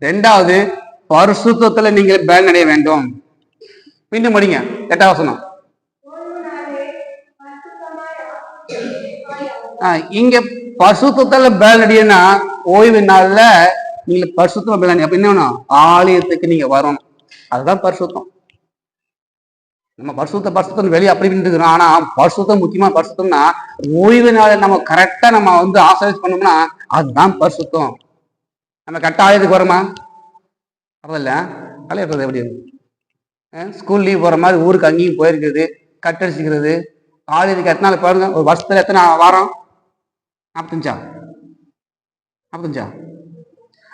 2வது பரிசுத்தத்தில் நீங்கள் பலனடைய வேண்டும். மீண்டும் படிங்க 8வது வசனம். இங்க பரிசுத்தத்துல பலனடையனா ஓய்வு நாள்ல நீங்க பரிசுத்தம் பலனடைய. அப்ப என்ன வேணும்? ஆலயத்துக்கு நீங்க வரணும். அதுதான் பரிசுத்தம். நம்ம பரிசுத்தம் வெளியே அப்படி இருக்கிறோம். ஆனா பரிசுத்தம் முக்கியமா. பரிசுத்தம்னா ஓய்வு நாளை நம்ம கரெக்டா நம்ம ஆசீர்வாதம் பண்ணோம்னா அதுதான் பரிசுத்தம். நம்ம கரெக்டா ஆலயத்துக்கு வரோமா? அப்பதில்ல கலையிறது எப்படி ஸ்கூல் லீவ் போற மாதிரி ஊருக்கு அங்கேயும் போயிருக்கிறது, கட்டடிச்சுக்கிறது. ஆலயத்துக்கு எத்தனை நாள் பாருங்க, ஒரு வருஷத்துல எத்தனை வாரம்? 45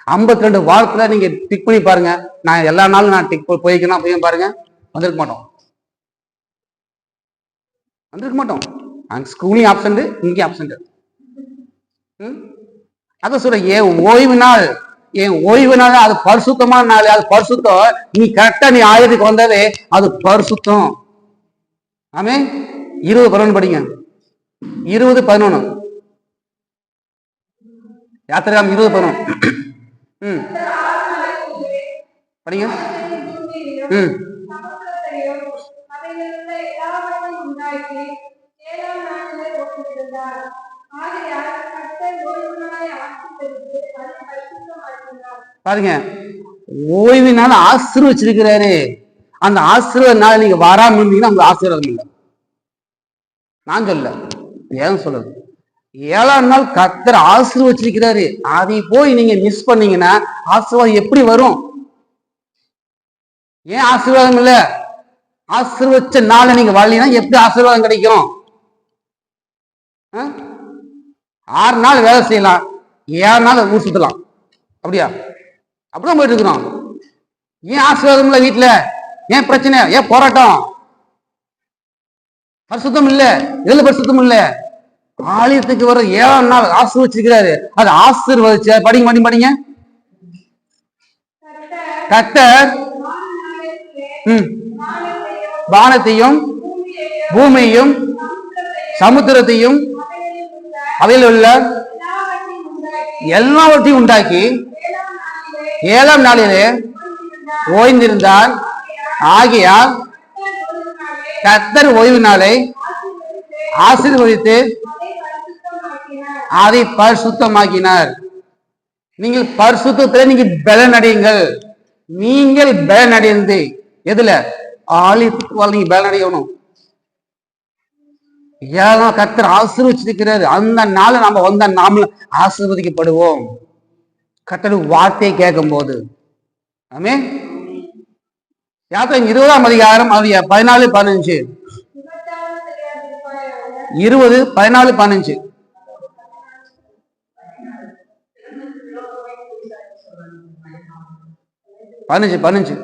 52 வாரத்துல நீங்க டிக் பண்ணி பாருங்க. நான் எல்லா நாளும் நான் டிக் போய்க்கணும் போய் பாருங்க, வந்திருக்க மாட்டோம். அங்க ஸ்கூலையும் ஆப்சண்ட், இங்கேயும் ஆப்சண்ட். ம்? அதான் சொல்ற, என் ஓய்வு நாள், என் ஓய்வு நாள் அது பரிசுத்தமான நாள், அது பரிசுத்தம். நீ கரெக்டா நீ ஆயுதத்துக்கு வந்ததே அது பரிசுத்தம். ஆமே. 20:11 படிங்க. 20:11 யாத்திராகமம் 20:11. ம் படிங்க. ம் பாருங்க, ஓய்வினால ஆசீர்வச்சிருக்கிறாரு. அந்த ஆசீர்வாதனால நீங்க வராம இருந்தீங்கன்னா உங்களுக்கு ஆசீர்வாதம் இல்லை. நான் சொல்ல, ஏன் சொல்றது, 7ஆம் நாள் கர்த்தர் ஆசீர்வச்சிருக்கிறாரு. அதை போய் நீங்க மிஸ் பண்ணீங்கன்னா ஆசீர்வாதம் எப்படி வரும்? ஏன் ஆசீர்வாதம் இல்ல? ஆசீர்வச்ச நாளை நீங்க வரலீங்கன்னா எப்படி ஆசீர்வாதம் கிடைக்கும்? 6 நாள் வேலை செய்யலாம், 7 நாள் ஊர் சுத்தலாம். அப்படியா? அப்படிதான் போயிட்டு இருக்கிறோம். ஏன் ஆசீர்வாதம் இல்ல வீட்டுல? ஏன் பிரச்சனை? ஏன் போராட்டம்? பரிசுத்தம் இல்ல. எதுல பரிசுத்தம் இல்ல? ஆலயத்துக்கு வர 7ஆம் நாள் ஆசீர்வச்சிருக்கிறாரு. அது ஆசீர்வதிச்ச படிங்க படிங்க. கர்த்தர் வானத்தையும் பூமியையும் சமுத்திரத்தையும் அவையில் உள்ள எல்லாவற்றையும் உண்டாக்கி 7ஆம் நாளிலே ஓய்ந்திருந்தார். ஆகையால் கர்த்தர் ஓய்வு நாளை ஆசீர்வதித்து அதை பரிசுத்தமாக்கினார். நீங்கள் பரிசுத்தத்தில் நீங்க பலனடையுங்கள். நீங்கள் பலனடைந்து எதுல? ஆலயத்துக்கு நீங்க பலனடையணும். ஏன் கர்த்தர் ஆசீர்வச்சிருக்கிறாரு. அந்த நாள் நாம வந்த நாம ஆசீர்வதிக்கப்படுவோம் கர்த்தர் வார்த்தையை கேட்கும் போது. ஆமே. யாத்திரை 20ஆம் அதிகாரம் 14-15. 20:14-15. 15.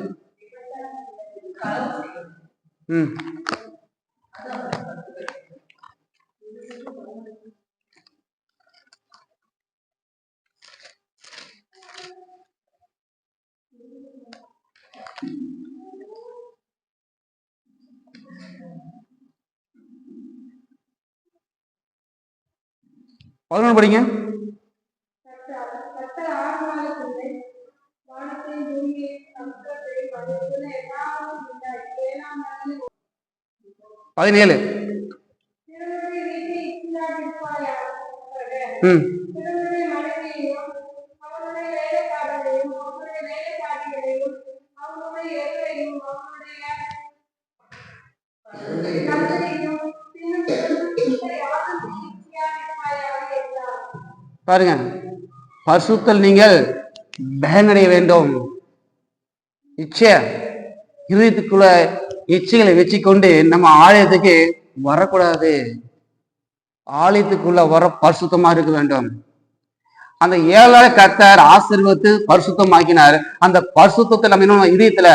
ம் பதினொன்று படிங்க. பதினேழு. ம் பாருங்க, பரிசுத்தல் நீங்கள் பலனடைய வேண்டும். இச்சை இருதயத்துக்குள்ள இச்சைகளை வச்சுக்கொண்டு நம்ம ஆலயத்துக்கு வரக்கூடாது. ஆலயத்துக்குள்ள வர பரிசுத்தமா இருக்க வேண்டும். அந்த 7 நாள் கர்த்தர் ஆசீர்வதித்து பரிசுத்தமாக்கினார். அந்த பரிசுத்தத்தை நம்ம இன்னும் இதயத்துல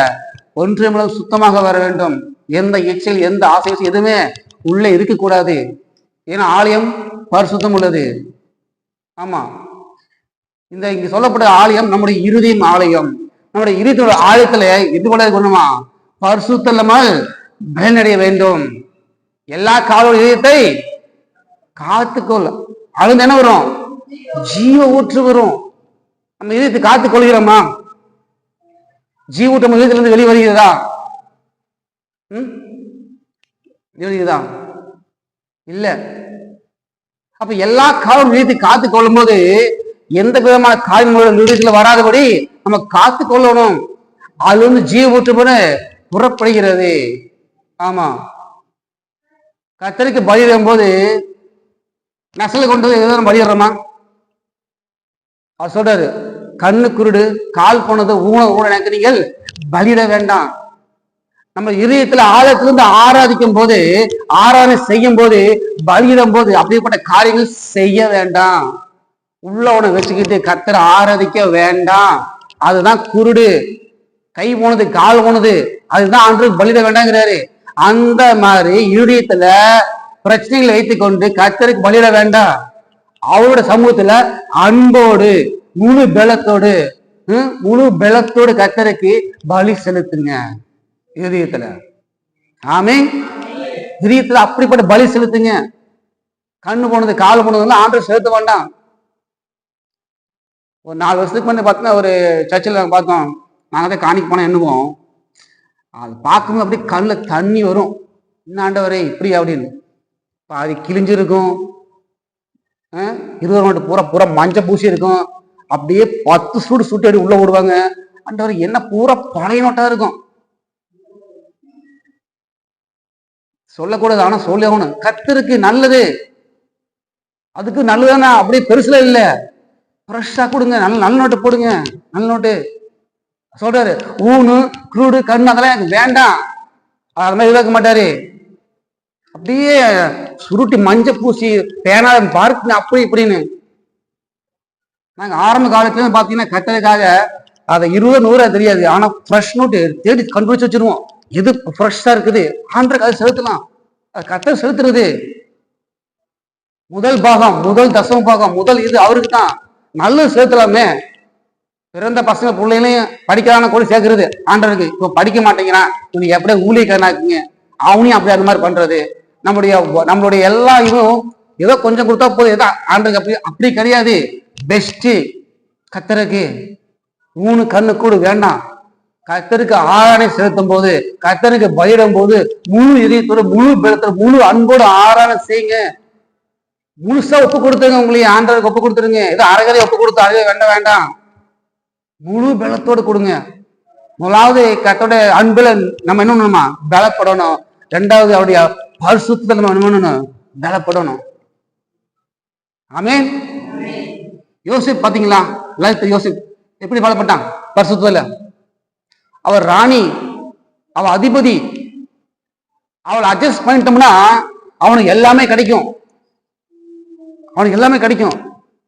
ஒன்றும் சுத்தமாக வர வேண்டும். எந்த இச்சைகள் எந்த ஆசை எதுவுமே உள்ளே இருக்கக்கூடாது. ஏன்னா ஆலயம் பரிசுத்தம் உள்ளது. ஆமா, இங்க சொல்லப்பட்ட ஆலயம் நம்முடைய இருதயம் ஆலயம். நம்முடைய இருதய ஆலயத்துல இது கூட கொண்டுமா பரிசுத்தமால் பலனடைய வேண்டும். எல்லா காலோட இதயத்தை காத்துக்கொள்ள அது என்ன வரும்? ஜீவ ஊற்று வரும். நம்ம இதயத்தை காத்துக் கொள்கிறோமா? ஜீவ ஊற்று நம்ம இதயத்திலிருந்து வெளியே வருகிறதா? வெளியுதா? இல்ல. அப்ப எல்லா காலம் நிறுத்தி காத்து கொள்ளும் போது எந்த விதமான காரியங்களோட நிறுவனத்துல வராதபடி நம்ம காத்து கொள்ளணும். அது வந்து ஜீவ ஊற்று புறப்படுகிறது. ஆமா, கத்தருக்கு பலியிடும் போது நெசலை கொண்டு எதுவும் பலியிடுறோமா? அவர் சொல்றாரு, கண்ணு குருடு கால் போனது ஊன எனக்கு நீங்கள் பலியிட வேண்டாம். நம்ம இதயத்துல ஆழத்திலிருந்து ஆராதிக்கும் போது ஆராதனை செய்யும் போது பலியிடும் போது அப்படிப்பட்ட காரியங்கள் செய்ய வேண்டாம். உள்ளவனை வச்சுக்கிட்டு கர்த்தரை ஆராதிக்க வேண்டாம். அதுதான் குருடு. கை போனது கால் போனது அதுதான் ஆண்டவருக்கு பலியிட வேண்டாங்கிறாரு. அந்த மாதிரி இதயத்துல பிரச்சனைகளை வைத்துக் கொண்டு கர்த்தருக்கு பலியிட வேண்டாம். அவரோட சமூகத்துல அன்போடு முழு பலத்தோடு கர்த்தருக்கு பலி செலுத்துங்க இதயத்துல. ஆமென். இதயத்துல அப்படிப்பட்ட பலி செலுத்துங்க. கண்ணு போனது கால் போனதுலாம் ஆண்டவர் செலுத்த வேண்டாம். ஒரு 4 வருஷத்துக்கு முன்னாடி பார்த்தீங்கன்னா ஒரு சர்ச்சில் பார்த்தோம். நாங்கள் தான் காணிக்கு போனோம் எண்ணுவோம். அது பார்க்கும்போது அப்படியே கண்ணில் தண்ணி வரும். என்ன ஆண்டவரே இப்படி அப்படின்னு. அது கிழிஞ்சிருக்கும். 20 மட்டும் பூரா பூரா மஞ்சள் பூசி இருக்கும். அப்படியே 10 சூடு சுட்டு அடி உள்ள விடுவாங்க. ஆண்டவர் என்ன பூரா பழைய நோட்டா இருக்கும். சொல்லக்கூடாது, ஆனா சொல்லணும். கர்த்தருக்கு நல்லது, அதுக்கு நல்லதுதானே. அப்படியே பெருசுல இல்ல, ஃப்ரெஷ்ஷா கொடுங்க. நல்ல நோட்டு போடுங்க. நல்ல நோட்டு சொல்றாரு. ஊனு குருடு கண்ணு அதெல்லாம் எனக்கு வேண்டாம், அது மாதிரி எதிர்க்க மாட்டாரு. அப்படியே சுருட்டி மஞ்ச பூசி பேனா பார்க்கு அப்படி இப்படின்னு. நாங்க ஆரம்ப காலத்துல பாத்தீங்கன்னா கட்டதுக்காக அதை 20 100 தெரியாது, ஆனா ஃப்ரெஷ் நோட்டு தேடி கண்டுபிடிச்சு வச்சிருவோம். எது ஃப்ரெஷ்ஷா இருக்குது ஆண்டருக்கு அதை செலுத்தலாம். அது கட்ட செலுத்துறது முதல் பாகம், முதல் தசம பாகம், முதல் இது அவருக்கு தான். நல்லது செலுத்தலாமே. பிறந்த பசங்க பிள்ளைகளையும் படிக்கிறான கூட சேர்க்கறது ஆண்டருக்கு. இப்போ படிக்க மாட்டேங்கிறான், இவனுக்கு எப்படியே ஊழியக்காரனாக்குங்க, அவனையும் அப்படி அந்த மாதிரி பண்றது. நம்மளுடைய எல்லா இதுவும் ஏதோ கொஞ்சம் கொடுத்தா போதும். ஏதோ ஆண்டருக்கு அப்படி அப்படி கிடையாது. பெஸ்ட் கர்த்தருக்கு ஊனு கண்ணு கூட வேண்டாம். கர்த்தருக்கு ஆராதனை செலுத்தும் போது, கர்த்தருக்கு பயிரும் போது முழு இதயத்தோட முழு பலத்தோட முழு அன்போடு ஆராதனை செய்யுங்க. முழுசா ஒப்பு கொடுத்துருங்க. உங்களையும் ஆண்டவருக்கு ஒப்பு கொடுத்துருங்க. ஏதோ அரைகரை ஒப்பு கொடுத்து அழகே வேண்டாம். முழு பலத்தோடு கொடுங்க. முதலாவது கர்த்தருடைய அன்புல நம்ம என்ன பண்ணணுமா? பலப்படணும். 2வது அவருடைய பரிசுத்தத்துல நம்ம என்ன பண்ணணும்? பலப்படணும். ஆமென். யோசிப் பாத்தீங்களா? யோசிப் எப்படி பலப்பட்டான்? பரிசுத்தத்துல. அவர் ராணி, அவள் அதிபதி. அவளை அட்ஜஸ்ட் பண்ணிட்டோம்னா அவனுக்கு எல்லாமே கிடைக்கும்.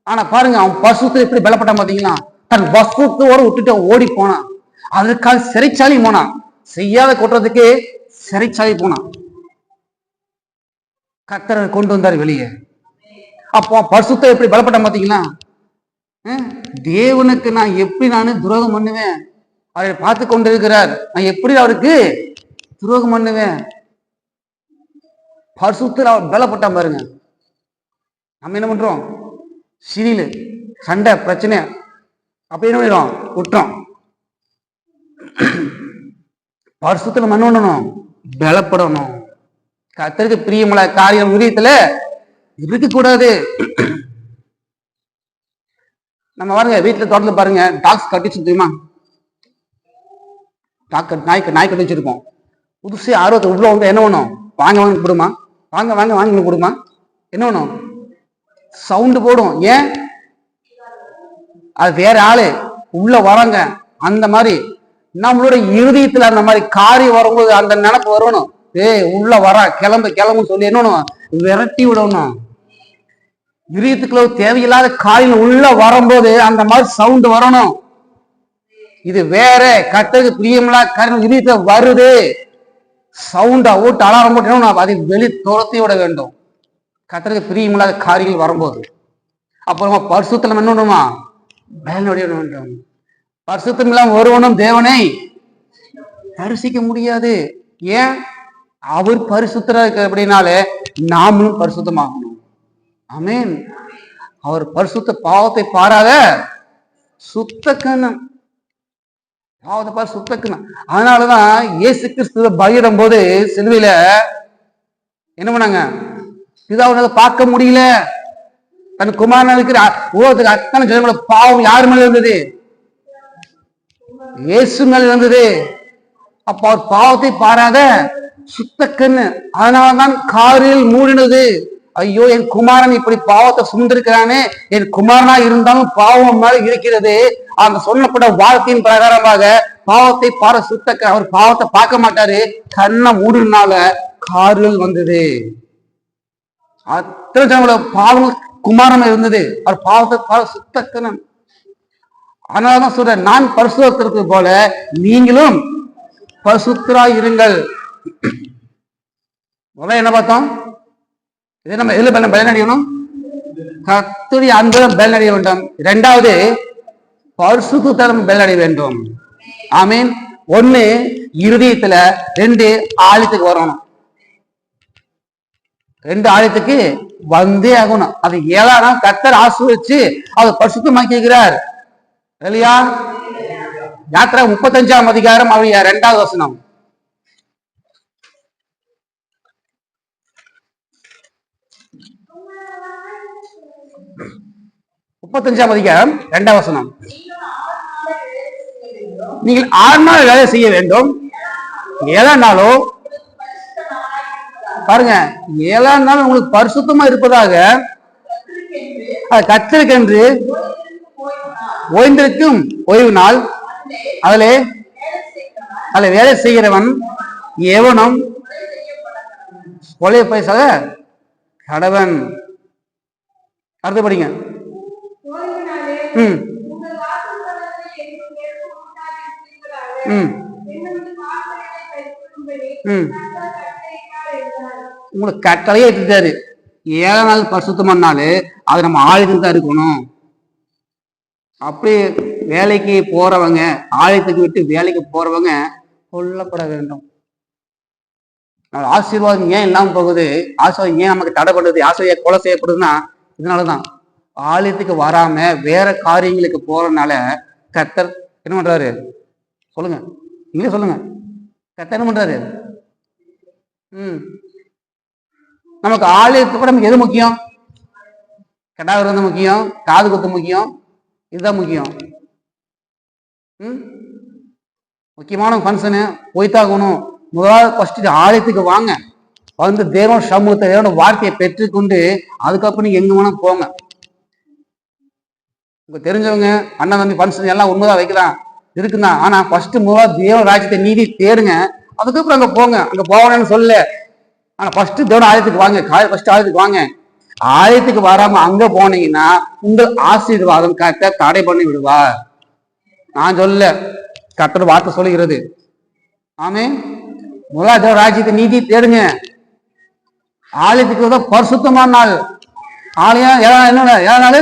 ஆனா பாருங்க, அவன் பரிசுத்தத்துல எப்படி பலப்பட்டான் பாத்தீங்களா? தன் பசுத்தோடு விட்டுட்டு ஓடி போனான். அதற்காக சிறைச்சாலி போனான். செய்யாத குற்றத்துக்கு சிறைச்சாலி போனான். கர்த்தர் கொண்டு வந்தார் வெளியே. அப்போ பரிசுத்தம் எப்படி பலப்பட்டான் பாத்தீங்களா? தேவனுக்கு நான் எப்படி துரோகம் பண்ணுவேன்? அவரை பார்த்து கொண்டு இருக்கிறார். நான் எப்படி அவருக்கு துரோகம் பண்ணுவேன்? பரிசுத்தத்தில் அவர் பலப்பட்டான் பாருங்க. நம்ம என்ன பண்றோம்? சிறியில சண்டை பிரச்சனை அப்ப என்ன பண்ணிடும்? விட்டோம். பரிசுத்தத்தில் நம்ம என்ன பண்ணணும்? பலப்படணும். கர்த்தருக்கு பிரியமுள்ள காரியம் விரியத்துல இருக்க கூடாது. நம்ம பாருங்க, வீட்டுல தோட்டத்துல பாருங்க, டாக்ஸ் கட்டி தெரியுமா? நாய் கட்டி வச்சிருக்கோம். புதுசு ஆர்வத்தை உள்ள வந்து என்ன பண்ணும்? வாங்க கொடுமா, வாங்க கொடுமா. என்ன பண்ணும்? சவுண்டு போடும். ஏன்? அது வேற ஆளு உள்ள வராங்க. அந்த மாதிரி நம்மளோட இருதயத்துல அந்த மாதிரி காரியம் வரும்போது அந்த நினைப்பு வரணும். உள்ள வரா, கிளம்புன்னு சொல்லி என்ன விரட்டி விடணும். இதயத்துக்குள்ள தேவையில்லாத காரியம் உள்ள வரும்போது அந்த மாதிரி சவுண்ட் வரணும். இது வேற. கர்த்தருக்கு பிரியமில்லா காரியம் இதயத்துல வருது, சவுண்டா ஓட்டு அலாரம் போட்டு அதை வெளி துரத்தி விட வேண்டும். கர்த்தருக்கு பிரியமில்லாத காரியங்கள் வரும்போது அப்புறமா பரிசுத்தம் என்ன பண்ணுமா? பயனுடைய வேண்டும். பரிசுத்தம் இல்லாம ஒருவனும் தேவனை தரிசிக்க முடியாது. ஏன்? அவர் பரிசுத்தரா இருக்க அப்படின்னாலே நாமளும் பரிசுத்தமாகணும். ஆமென். அவர் பரிசுத்த பாவத்தை பாராத சுத்தக்கண்ணம். பாவத்தை பாரு சுத்தக்கண்ணம். அதனாலதான் இயேசு கிறிஸ்துவ பலியிடும் போது சிலுவையில என்ன பண்ணாங்க? பிதாவை பார்க்க முடியல. தன் குமாரன் இருக்கிற உலகத்துக்கு அத்தனை ஜனங்களோட பாவம் யார் மேல இருந்தது? இயேசு மேல இருந்தது. அப்ப அவர் பாவத்தை பாராத சுத்தக்கண்ணு. அதனாலதான் காரில் மூடினது. ஐயோ, என் குமாரன் இப்படி பாவத்தை சுமந்திருக்கிறானே, என் குமாரனா இருந்தாலும் பாவம் மேல இருக்கிறது. அந்த சொல்லப்பட்ட வார்த்தையின் பிரகாரமாக பாவத்தை பார சுத்தக்க. அவர் பாவத்தை பார்க்க மாட்டாரு. கண்ணை மூடினால காரில் வந்தது. அத்தனை ஜனங்களோட பாவம் குமாரன் இருந்தது. அவர் பாவத்தை பார சுத்தக்கண்ணன். அதனாலதான் சொல்றேன், நான் பரிசுத்தருக்கு போல நீங்களும் பரிசுத்தராய் இருங்கள். முதல்ல என்ன பார்த்தோம்? இதை நம்ம எதுல பயன் அடையணும்? கர்த்தருடைய அன்புடன் பலனடைய வேண்டும். இரண்டாவது பரிசுத்தம் பலனடைய வேண்டும். ஆமீன். ஒண்ணு இருதயத்துல, ரெண்டு ஆழத்துக்கு வரணும். ரெண்டு ஆழத்துக்கு வந்தே ஆகணும். அது 7ஆம் நாள் கர்த்தர் ஆசீர்வதிச்சு அதை பரிசுத்தமாக்கி இருக்கிறார் இல்லையா? யாத்திரை 35ஆம் அதிகாரம் அவருடைய 2வது வசனம். 35ஆம் அதிகாரம் 2வது வசனம். நீங்கள் 6 நாள் வேலை செய்ய வேண்டும். 7ஆம் நாளோ பாருங்க, 7ஆம் நாள் உங்களுக்கு பரிசுத்தமா இருப்பதாக கர்த்தருக்கென்று ஓய்ந்திருக்கும் ஓய்வு நாள். அதுல வேலை செய்கிறவன் எவனும் கொலை பைசாக கடவன். அடுத்து படிங்க. உங்களுக்கு கட்டளையே எடுத்துட்டாரு. 7ஆம் நாள் பரிசுத்தமானாலு அது நம்ம ஆலயத்துக்கு தான் இருக்கணும். அப்படி வேலைக்கு போறவங்க, ஆலயத்துக்கு விட்டு வேலைக்கு போறவங்க கொல்லப்பட வேண்டும். ஆசீர்வாதம் ஏன் இல்லாம போகுது? ஆசீர்வாதம் ஏன் நமக்கு தடை பண்ணுது? ஆசீர்வாதம் கொலை செய்யப்படுதுன்னா இதனாலதான். ஆலயத்துக்கு வராம வேற காரியங்களுக்கு போறதுனால கர்த்தர் என்ன பண்றாரு? சொல்லுங்க, நீங்களே சொல்லுங்க. கர்த்தர் என்ன பண்றாரு? நமக்கு ஆலயத்துக்கு நமக்கு எது முக்கியம்? கடா விருந்து முக்கியம், காது குத்து முக்கியம், இதுதான் முக்கியம். முக்கியமான ஃபங்க்ஷனு போய்த்தாகணும். முதலாவது ஃபர்ஸ்ட் ஆலயத்துக்கு வாங்க, வந்து தேவன் சமூகத்தை, தேவனோட வார்த்தையை பெற்றுக்கொண்டு அதுக்கப்புறம் நீங்க எங்க வேணா போங்க. உங்க தெரிஞ்சவங்க அண்ணன் தம்பி ஃபங்க்ஷன் எல்லாம் உண்மைதான் வைக்கலாம் இருக்குதான். ஆனா ஃபர்ஸ்ட் முதலாவது தேவ ராஜ்யத்தை நீதி தேடுங்க, அதுக்கப்புறம் அங்க போங்க. அங்க போகணும்னு சொல்லல, ஆனா ஃபர்ஸ்ட் தேவன ஆலயத்துக்கு வாங்க. ஃபர்ஸ்ட் ஆலயத்துக்கு வாங்க. ஆலயத்துக்கு வராம அங்க போனீங்கன்னா உங்கள் ஆசீர்வாதம் கர்த்தர் தடை பண்ணி விடுவார். நான் சொல்ல, கர்த்தர் வார்த்தை சொல்லுகிறது. ஆமென். முதலாவது தேவ ராஜ்யத்தை நீதி தேடுங்க. ஆலயத்துக்கு பரிசுத்தமான நாள். ஆலயம் 7ஆம் நாள்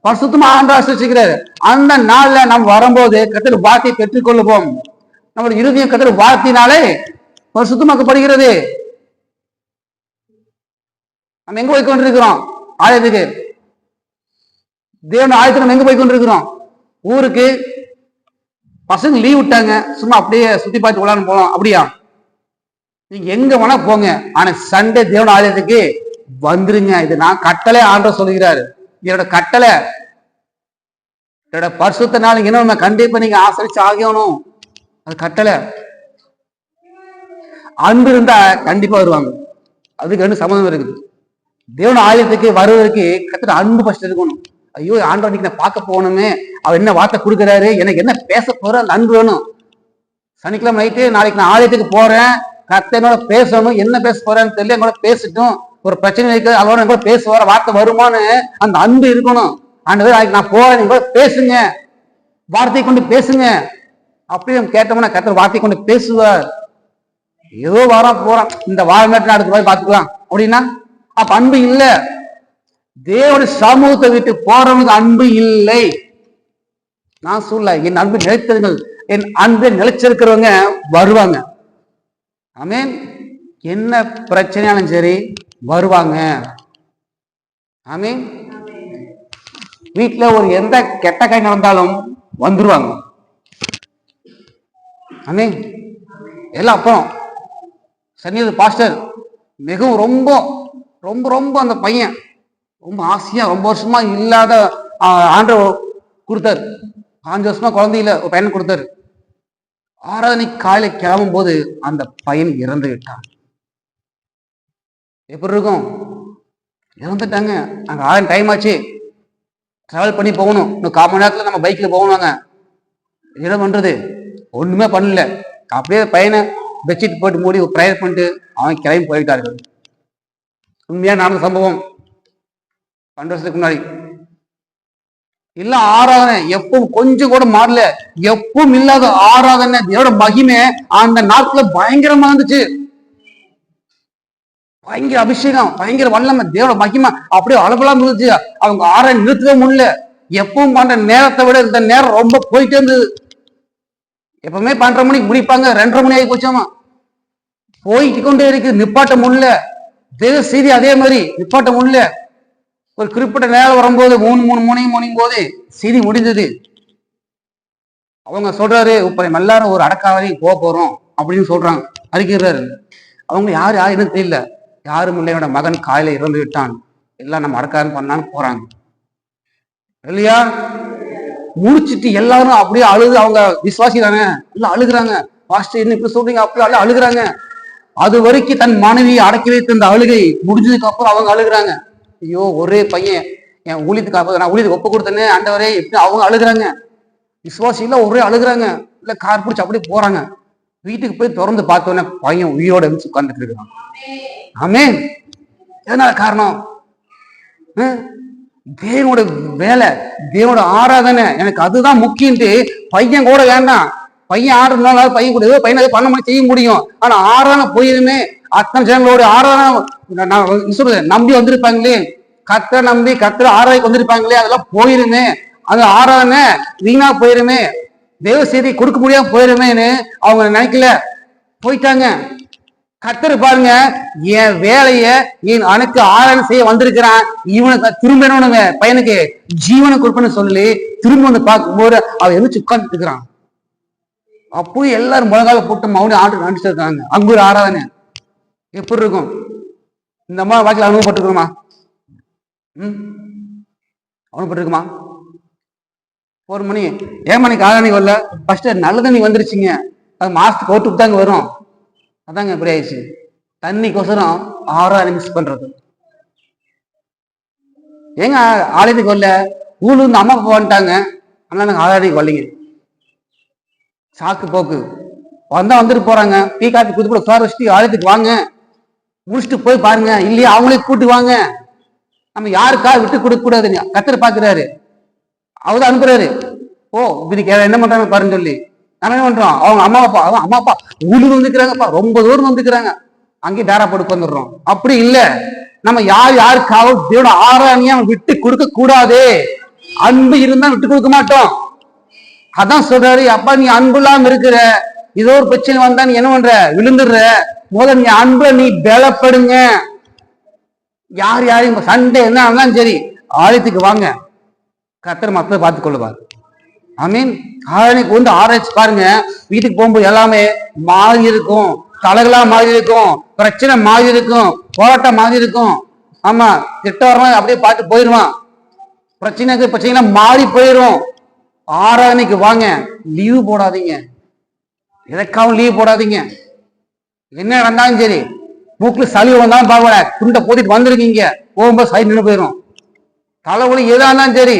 பரிசுத்தமா ஆசிரிக்கிறார். அந்த நாள்ல நம்ம வரும்போது கர்த்தர் வார்த்தையை பெற்றுக்கொள்ளுவோம். நம்முடைய இறுதியும் கர்த்தர் வார்த்தையினாலே பரிசுத்தமாக்கப்படுகிறது. நம்ம எங்க போய் கொண்டிருக்கிறோம்? ஆலயத்துக்கு. தேவன் ஆலயத்துக்கு நம்ம எங்க போய் கொண்டிருக்கிறோம்? ஊருக்கு. பசங்க லீவ் விட்டாங்க, சும்மா அப்படியே சுத்தி பார்த்து விளாண்டு போலாம். அப்படியா? நீங்க எங்க வேணா போங்க, ஆனா சண்டே தேவன் ஆலயத்துக்கு வந்துருங்க. இது நான் கட்டளை ஆண்டவர் சொல்லுகிறாரு. என்னோட கட்டளை, என்னோட பரிசுத்த நாள் என்ன கண்டிப்பா நீங்க ஆசரிச்சு ஆகணும். அது கட்டளை. அன்பு இருந்தா கண்டிப்பா வருவாங்க. அதுக்கு ரெண்டு சம்மந்தம் இருக்குது. தேவன் ஆலயத்துக்கு வருவதற்கு கத்திர அன்பு ஃபர்ஸ்ட் இருக்கணும். ஐயோ ஆண்டவர் இன்னைக்கு நான் பார்க்க போகணுமே, அவர் என்ன வார்த்தை கொடுக்குறாரு, எனக்கு என்ன பேச போற, அந்த அன்பு வேணும். சனிக்கிழமை நைட்டு நாளைக்கு நான் ஆலயத்துக்கு போறேன், கர்த்தனோட பேசணும். என்ன பேச போறேன்னு தெரியல, எங்களோட பேசிட்டோம். ஒரு பிரச்சனை வைக்க அதோட கூட பேசுவார, வார்த்தை வருமானு அந்த அன்பு இருக்கணும். ஆண்டவர் நாளைக்கு நான் போறேன், நீங்க பேசுங்க, வார்த்தையை கொண்டு பேசுங்க. அப்படி நம்ம கேட்டோம்னா கர்த்தர் வார்த்தையை கொண்டு பேசுவார். ஏதோ வாரம் போறான், இந்த வாரம் நேரத்தில் அடுத்த மாதிரி பார்த்துக்கலாம் அப்படின்னா அப்ப அன்பு இல்ல. தேவனுடைய சமூகத்தை விட்டு போறவங்க அன்பு இல்லை. நான் சொல்ல, என் அன்பு நிலைத்தவர்கள், என் அன்பை நிலைச்சிருக்கிறவங்க வருவாங்க. ஆமென். என்ன பிரச்சனையாலும் சரி வருவாங்க. ஆமென். வீட்டுல ஒரு எந்த கெட்ட கை நடந்தாலும் வந்துருவாங்க. ஆமென். எல்லாம் அப்புறம் சன்னித பாஸ்டர் மிகவும் ரொம்ப ரொம்ப ரொம்ப அந்த பையன் ரொம்ப ஆசையா ரொம்ப வருஷமா இல்லாத ஆண்டவர் கொடுத்தாரு. 5 வருஷமா குழந்தையில ஒரு பையன் கொடுத்தாரு. ஆராதனை காலையில கிளம்பும் போது அந்த பையன் இறந்து விட்டான். எப்படி இருக்கும்? இறந்துட்டாங்க. அங்க ஆயிரம் டைம் ஆச்சு, டிராவல் பண்ணி போகணும். இன்னும் 1/4 மணி நேரத்துல நம்ம பைக்ல போகணுங்க. என்ன பண்றது? ஒண்ணுமே பண்ணல. அப்படியே பையனை பெட்ஷீட் போட்டு மூடி ப்ரேயர் பண்ணிட்டு அவன் கிளம்பி போயிட்டார்கள். உண்மையா நடந்த சம்பவம் 2 வருஷத்துக்கு முன்னாடி. இல்ல ஆராதனை எப்பவும் கொஞ்சம் கூட மாறல, எப்பவும் இல்லாத ஆராதனை, தேவட மகிமை அந்த நாட்கள பயங்கரமா இருந்துச்சு. பயங்கர அபிஷேகம், பயங்கர வல்லமை, தேவ மகிமை அப்படியே அளவெல்லாம் இருந்துச்சு. அவங்க ஆராய்ச்சி நிறுத்தவே முடியல. எப்பவும் பண்ற நேரத்தை விட இந்த நேரம் ரொம்ப போயிட்டே இருந்தது. எப்பவுமே 12:30 மணிக்கு முடிப்பாங்க, 2:30 மணி ஆகி போச்சாமா. போயிட்டு கொண்டே இருக்கு, நிப்பாட்ட முடியல. தேவ செய்தி அதே மாதிரி நிப்பாட்ட முடியல. ஒரு குறிப்பிட்ட நேரம் வரும்போது 3 மணி முடியும் போது செய்தி முடிஞ்சது. அவங்க சொல்றாரு, இப்ப எல்லாரும் ஒரு அடக்காவதி போறோம் அப்படின்னு சொல்றாங்க, அறிக்கிறாரு. அவங்க யாரு யாருன்னு தெரியல. யாரும் இல்லை, என்னோட மகன் காலையில இறந்து விட்டான், எல்லாம் நம்ம அடக்காரம் பண்ணான்னு போறாங்க இல்லையா. முடிச்சுட்டு எல்லாரும் அப்படியே அழுது, அவங்க விசுவாசி தானே, எல்லாம் அழுகுறாங்க. பாஸ்டர் என்ன இப்படி சொல்றீங்க, அப்படியே அழுகுறாங்க. அது வரைக்கும் தன் மனைவியை அடக்கி வைத்த இந்த அழுகை முடிஞ்சதுக்கு அப்புறம் அவங்க அழுகுறாங்க. ஐயோ, ஒரே பையன் என் ஊழியத்துக்கு நான் ஊழியத்துக்கு ஒப்பு கொடுத்தேனே ஆண்டவரே, இப்படி அவங்க அழுகுறாங்க. விசுவாசி இல்ல ஒரே அழுகுறாங்க. இல்ல கார் பிடிச்சி அப்படியே போறாங்க. வீட்டுக்கு போய் திறந்து பார்த்தோன்னே பையன் உயிரோட இருந்து உட்கார்ந்துட்டு இருக்கான். ஆமென். எதனால காரணம்? தேவனோட வேலை, தேவனோட ஆராதனை, எனக்கு அதுதான் முக்கியன்ட்டு. பையன் கூட வேண்டாம், பையன் 6 நாள் பையன் கூட ஏதோ பையனை பண்ண மாதிரி செய்ய முடியும். ஆனா ஆராதனை போயிருமே, அத்தனை ஜனங்களோட ஆராதனை சொல்றது நம்பி வந்திருப்பாங்களே, கத்தரை நம்பி கத்தரை ஆராய்க்கு வந்திருப்பாங்களே, அதெல்லாம் போயிருமே. அந்த ஆராதனை வீணா போயிருமே, தேவ செய்தி கொடுக்க முடியாம போயிருமேன்னு அவங்க நினைக்கல, போயிட்டாங்க. கத்தர் பாருங்க, என் வேலைய என் அனுக்கு ஆராதனை செய்ய வந்திருக்கிறான், இவனுக்கு திரும்ப பையனுக்கு ஜீவனை கொடுப்பேன்னு சொல்லி திரும்ப வந்து பார்க்கும்போது அவன் எழுச்சி உட்கார்ந்துட்டு இருக்கிறான். அப்போ எல்லாரும் முழங்கால போட்டு மௌனி ஆண்டு நடிச்சிட்டு இருக்காங்க. அங்க ஒரு ஆராதனை எப்படி இருக்கும்? இந்த மாதிரி வாழ்க்கையில் அனுபவப்பட்டிருக்குமா? அனுபவப்பட்டிருக்குமா? 1 மணி 7 மணிக்கு ஆராதனை வரல, ஃபர்ஸ்ட் நல்ல தண்ணி வந்துருச்சுங்க, அது மாசத்துக்கு ஓட்டுக்கு தாங்க வரும். அதாங்க இப்படி ஆயிடுச்சு. தண்ணிக்கோசரம் ஆராதனை மிஸ் பண்றது. ஏங்க ஆலயத்துக்கு வரல, ஊர்ல இருந்து அம்மா அப்பா வந்துட்டாங்க, அதனால நாங்க ஆராதனைக்கு வரலைங்க. சாக்கு போக்கு வந்துட்டு போறாங்க. டீ காப்பி குடுத்து உட்கார வச்சுட்டு ஆலயத்துக்கு வாங்க, முடிச்சுட்டு போய் பாருங்க, இல்லையா அவங்களே கூட்டு வாங்க. நம்ம யாருக்காக விட்டு கொடுக்க கூடாதுன்னு கத்தர் பாக்குறாரு, அவர்தான் அனுப்புறாரு. ஓ இதுக்கு என்ன பண்றாங்க பாருன்னு சொல்லி நம்ம என்ன பண்றோம், அவங்க அம்மா அப்பா ஊருக்கு வந்துக்கிறாங்கப்பா, ரொம்ப தூரம் வந்துக்கிறாங்க, அங்கேயும் டேரா போட்டு வந்துடுறோம். அப்படி இல்லை, நம்ம யாருக்காக தேவனோட ஆராதனையா விட்டு கொடுக்க கூடாது. அன்பு இருந்தா விட்டு கொடுக்க மாட்டோம். அதான் சொல்றாரு, அப்பா நீ அன்பு இல்லாம இருக்கிற, ஏதோ ஒரு பிரச்சனை வந்தா நீ என்ன பண்ற, விழுந்துடுற. முதல்ல நீ அன்புல நீ பலப்படுங்க. யாரையும் சண்டை என்ன ஆனாலும் சரி, ஆலயத்துக்கு வாங்க, கர்த்தர் மக்களை பார்த்து கொள்ளுவார். ஆமீன். ஆராய்ச்சி வந்து ஆராய்ச்சி பாருங்க, வீட்டுக்கு போகும்போது எல்லாமே மாறி இருக்கும், தலைகளா மாறி இருக்கும், பிரச்சனை மாறி இருக்கும், போராட்டம் மாறி இருக்கும். ஆமா, திட்ட வரலாம் அப்படியே பார்த்து போயிடுவான், பிரச்சனை மாறி போயிடும். ஆராதனைக்கு வாங்க, லீவு போடாதீங்க, எதற்காகவும் லீவ் போடாதீங்க. என்ன நடந்தாலும் சரி, மூக்குல சளி வந்தாலும் பரவாயில்ல, துண்டை போத்திட்டு வந்துருக்கீங்க, போகும்போது சைடு நின்று போயிடும். தலைவலி எதா இருந்தாலும் சரி,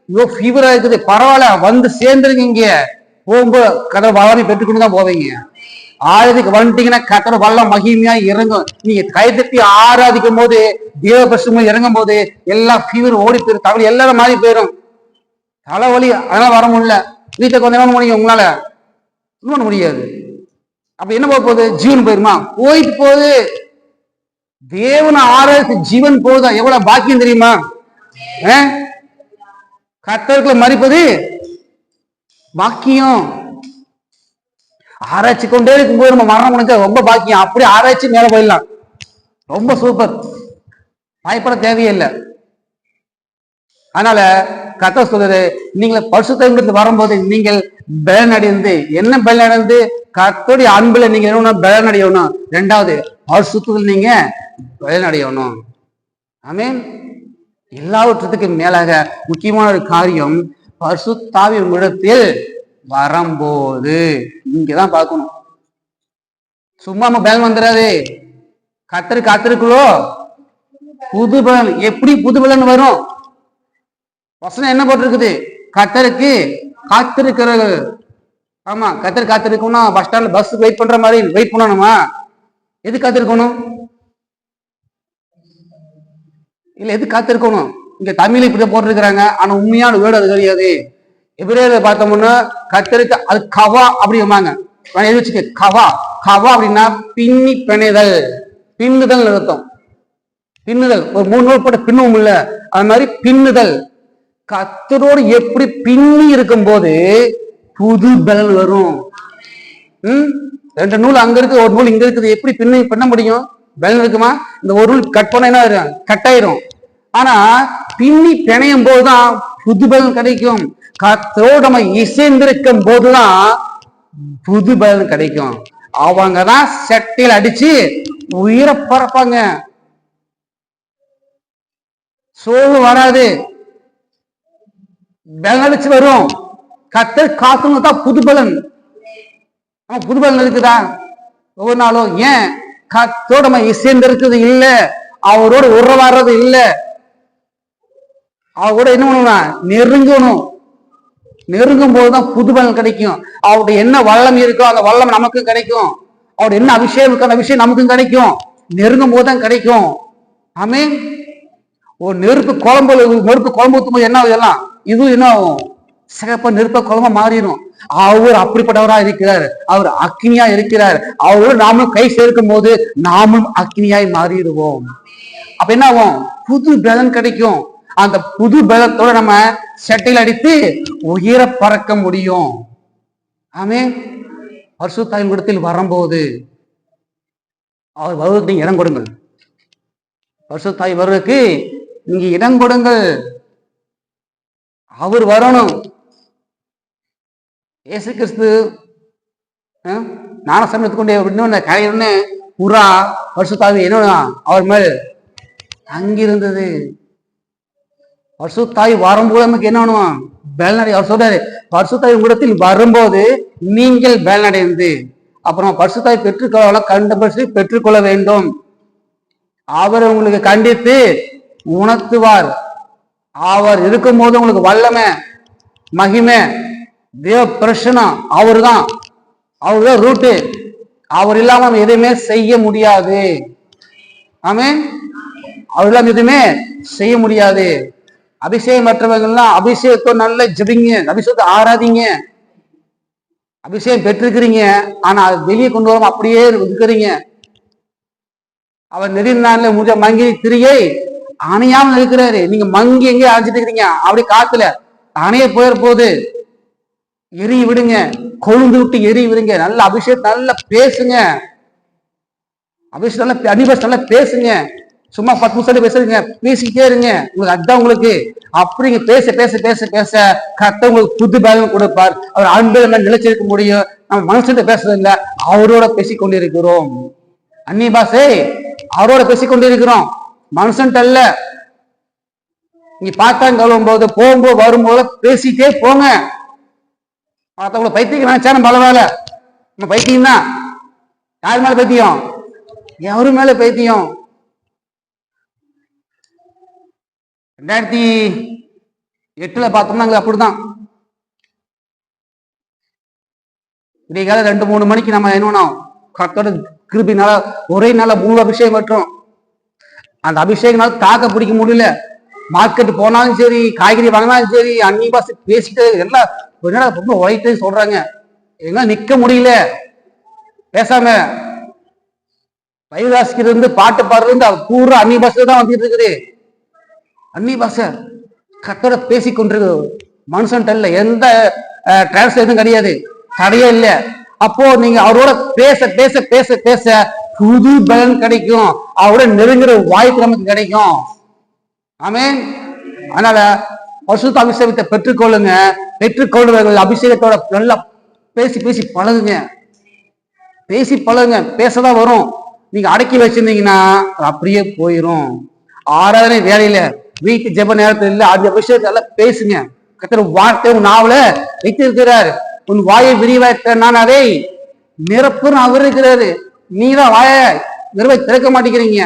ஐயோ ஃபீவரா இருக்குது பரவாயில்ல, வந்து சேர்ந்துருக்கீங்க, போகும்போது கதவை வளமை பெற்றுக்கொண்டு தான் போவீங்க. ஆராதிக்கு வந்துட்டீங்கன்னா கத்தரை வல்லம் மகிமையா இறங்கும். நீங்க கைதட்டி ஆராதிக்கும் போது, தேவ பிரசனம் இறங்கும் போது எல்லாம் ஃபீவர் ஓடி போயிடும், தலைவலி எல்லாரும் மாறி போயிடும். தலைவலி அதனால வர முடியல, வீட்டுல கொஞ்சம் நேரம் முடியும், உங்களால பண்ண முடியாது. அப்ப என்ன போக போகுது, ஜீவன் போயிருமா? போயிட்டு போகுது. தேவனை ஆராய்ச்சி ஜீவன் போகுதா, எவ்வளவு பாக்கியம் தெரியுமா? கர்த்தர்களை மறிப்பது பாக்கியம். ஆராய்ச்சி கொண்டே இருக்கும்போது நம்ம மரணம் முடிஞ்சா ரொம்ப பாக்கியம். அப்படியே ஆராய்ச்சி மேல போயிடலாம், ரொம்ப சூப்பர், பயப்பட தேவையில்லை. அதனால கர்த்தர் சொல்றாரு, நீங்கள் பரிசுத்தத்திலிருந்து வரும்போது நீங்கள் பலன் அடைந்து, என்ன பலன் அடைந்து, கர்த்தருடைய அன்புல நீங்க என்ன பலன் அடையணும். 2வது பரிசுத்தத்தில் நீங்க பலன் அடையணும். ஆமென். எல்லாவற்றத்துக்கு மேலாக முக்கியமான ஒரு காரியம், பரிசுத்தாவி உங்களிடத்தில் வரும்போது இங்கதான் பார்க்கணும். சும்மா நம்ம பலன் வந்துடாது. கர்த்தர் காத்திருக்குள்ளோ புது பலன். எப்படி புது பலன் வரும்? வசனம் என்ன போட்டிருக்குது, கர்த்தருக்கு காத்திருக்கிறது. ஆமா, கர்த்தர் காத்திருக்கணும்னா பஸ் ஸ்டாண்ட்ல பஸ் வெயிட் பண்ற மாதிரி வெயிட் பண்ணணுமா? எது காத்திருக்கணும்? இல்ல எது காத்திருக்கணும்? இங்க தமிழ் இப்படி போட்டிருக்கிறாங்க, ஆனா உண்மையான வேர்டு அது கிடையாது. எபிரேயர்ல பார்த்தோம்னா கர்த்தருக்கு அது கவா அப்படிம்பாங்க. எழுதிச்சுக்க, கவா. கவா அப்படின்னா பின்னி பிணைதல், பின்னுதல் அர்த்தம். பின்னுதல். ஒரு 3 நாள் போட்டு பின்னுவோம் இல்ல, அது மாதிரி பின்னுதல். கர்த்தரோடு எப்படி பின்னி இருக்கும் போது புது பலன் வரும். 2 நூல் அங்க இருக்கு, ஒரு நூல் இங்க இருக்குது, எப்படி பின்ன முடியும்? பலன் இருக்குமா? இந்த ஒரு நூல் கட் பண்ண என்ன ஆயிரும்? கட் ஆயிரும். ஆனா பின்னி பிணையும் போதுதான் புது பலன் கிடைக்கும். கர்த்தரோடு நம்ம இசைந்திருக்கும் போதுதான் புது பலன் கிடைக்கும். அவங்கதான் சட்டையில் அடிச்சு உயிரை பறப்பாங்க. சோறு வராது, பலன் அடிச்சு வரும். கர்த்தர் காத்துங்க தான் புது பலன். புது பலன் இருக்குதா ஒவ்வொரு நாளும்? ஏன்? கர்த்தரோட நம்ம இசைந்திருக்கிறது இல்ல, அவரோட உறவாடுறது இல்ல. அவரோட என்ன பண்ணணும்? நெருங்கணும். நெருங்கும் போதுதான் புது பலன் கிடைக்கும். அவருடைய என்ன வல்லம் இருக்கோ அந்த வல்லம் நமக்கும் கிடைக்கும். அவருடைய என்ன அபிஷேகம் இருக்கோ அந்த விஷயம் நமக்கும் கிடைக்கும். நெருங்கும் போதுதான் கிடைக்கும். ஆமென். ஒரு நெருப்பு குழம்பு ஊற்றும் போது என்ன ஆகும்? எல்லாம் இது என்ன ஆகும்? சிகப்ப நெருப்ப குழம்பா மாறிடும். அவர் அப்படிப்பட்டவரா இருக்கிறார். அவர் அக்னியா இருக்கிறார். அவரோடு நாமும் கை சேர்க்கும் போது நாமும் அக்னியாய் மாறிடுவோம். அப்ப என்ன ஆகும்? புது பலன் கிடைக்கும். அந்த புது பலத்தோட நம்ம சட்டையில் அடித்து உயிர பறக்க முடியும். ஆமென். பரிசுத்தாவின் இடத்தில் வரும்போது அவர் வருவதற்கு நீங்க இடம் கொடுங்கள். பரிசுத்தாவி வருவதற்கு நீங்க இடம் கொடுங்கள். அவர் வரணும். இயேசு கிறிஸ்து ஞானஸ்நானம் கொண்டே இன்னொன்னு கரையுடனே புறா பரிசுத்தாவி என்ன அவர் மேல் அங்கிருந்தது. பரிசுத்தாவி வரும்போது நமக்கு என்ன பண்ணுவான்? பலனடை. அவர் சொல்றாரு, பரிசுத்தாவி உங்களிடத்தில் வரும்போது நீங்கள் பலனடைந்து, அப்புறம் பரிசுத்தாவி பெற்றுக்கொள்ள கண்டபடி பெற்றுக்கொள்ள வேண்டும். அவர் உங்களுக்கு கண்டித்து உணர்த்துவார். அவர் இருக்கும் போது உங்களுக்கு வல்லமை, மகிமை, தேவ பிரசனம் அவர்தான். அவர்தான் ரூட்டு. அவர் இல்லாம நம்ம எதுவுமே செய்ய முடியாது. ஆமென். அவர் இல்லாம எதுவுமே செய்ய முடியாது. அபிஷேகம் மற்றவங்கள்லாம் அபிஷேகத்தோ நல்ல ஜெபிங்க, அபிஷேகத்தை ஆராதிங்க. அபிஷேகம் பெற்றிருக்கிறீங்க, ஆனா அது வெளியே கொண்டு வராம அப்படியே இருக்கிறீங்க. அவர் நெறிய நாள்ல முடிஞ்ச மங்கி திரியை அணையாமல் இருக்கிறாரு. நீங்க மங்கி எங்கே அழைச்சிட்டு இருக்கிறீங்க? அப்படி காத்துல அணைய போயிட போகுது. எரி விடுங்க, கொழுந்து விட்டு எரி விடுங்க. நல்ல அபிஷேகம் நல்லா பேசுங்க. அபிஷேகம் நல்லா அபிஷேகம் நல்லா பேசுங்க. சும்மா 10 நிமிஷம் பேசுறீங்க, பேசிக்கிட்டே இருங்க. உங்களுக்கு அதுதான் உங்களுக்கு. அப்படிங்க பேச பேச பேச பேச கர்த்தர் உங்களுக்கு புது பலன் கொடுப்பார். அவர் அன்பில் நம்ம நிலைச்சிருக்க முடியும். நம்ம மனுஷன் பேசுறது இல்லை, அவரோட பேசிக்கொண்டிருக்கிறோம். அந்நிய பாஷை அவரோட பேசிக்கொண்டிருக்கிறோம், மனுஷன்ட்ட அல்ல. நீ பார்த்தாங்க கழுவும் போது போகும்போது வரும்போது பேசிட்டே போங்க. மற்றவங்களை பைத்தியம் நினைச்சா நம்ம பரவாயில்ல, நம்ம பைத்தியம் தான். யார் மேல பைத்தியம்? எவரு மேல பைத்தியம்? 2008 பார்த்தோம்னா அப்படிதான். விடிய கால 2-3 மணிக்கு நம்ம என்ன கர்த்தரோட கிருபினால ஒரே நாள 3 அபிஷேகம் வற்றோம். அந்த அபிஷேகனால தாக்க பிடிக்க முடியல. மார்க்கெட் போனாலும் சரி, காய்கறி வாங்கினாலும் சரி, அன்னி பாசு பேசிட்டு எல்லாம் ரொம்ப ஒயிட்டு சொல்றாங்க. எங்க நிக்க முடியல பேசாம. வைகாசிக்கு இருந்து பாட்டு பாடுறது பூரா அன்னி பாசையில தான் வந்துட்டு இருக்குது. அன்னி பாஷை கர்த்தரோட பேசி கொண்டிருக்கு. மனுஷன்ட்ட இல்ல, எந்த டிரான்ஸ்லேஷனும் கிடையாது, தடையே இல்லை. அப்போ நீங்க அவரோட பேச பேச பேச பேச புது பலன் கிடைக்கும். அவரோட நெருங்குற வாய்ப்பு நமக்கு கிடைக்கும். ஆமென். அதனால பரிசுத்த அபிஷேகத்தை பெற்றுக்கொள்ளுங்க. பெற்றுக்கொள்ளுவர்கள் அபிஷேகத்தோட நல்லா பேசி பேசி பழகுங்க. பேசி பழகுங்க. பேசதான் வரும். நீங்க அடக்கி வச்சிருந்தீங்கன்னா அப்படியே போயிரும். ஆராதனை வேலையில, வீட்டு ஜெப நேரத்தில் இல்ல, அந்த விஷயத்தை எல்லாம் பேசுங்க. கர்த்தர் வார்த்தை உன் நாவல வைத்திருக்கிறார். உன் வாயை விரிவாய்த்த நான் அதை நிரப்புன்னு அவர் இருக்கிறாரு. நீதான் வாய விரிவாய் திறக்க மாட்டேங்கிறீங்க.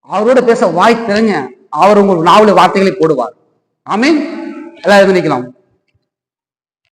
அவரோட பேச வாய் திறங்க. அவர் உங்கள் நாவல வார்த்தைகளை போடுவார். ஆமென். எல்லாரும் நினைக்கலாம்.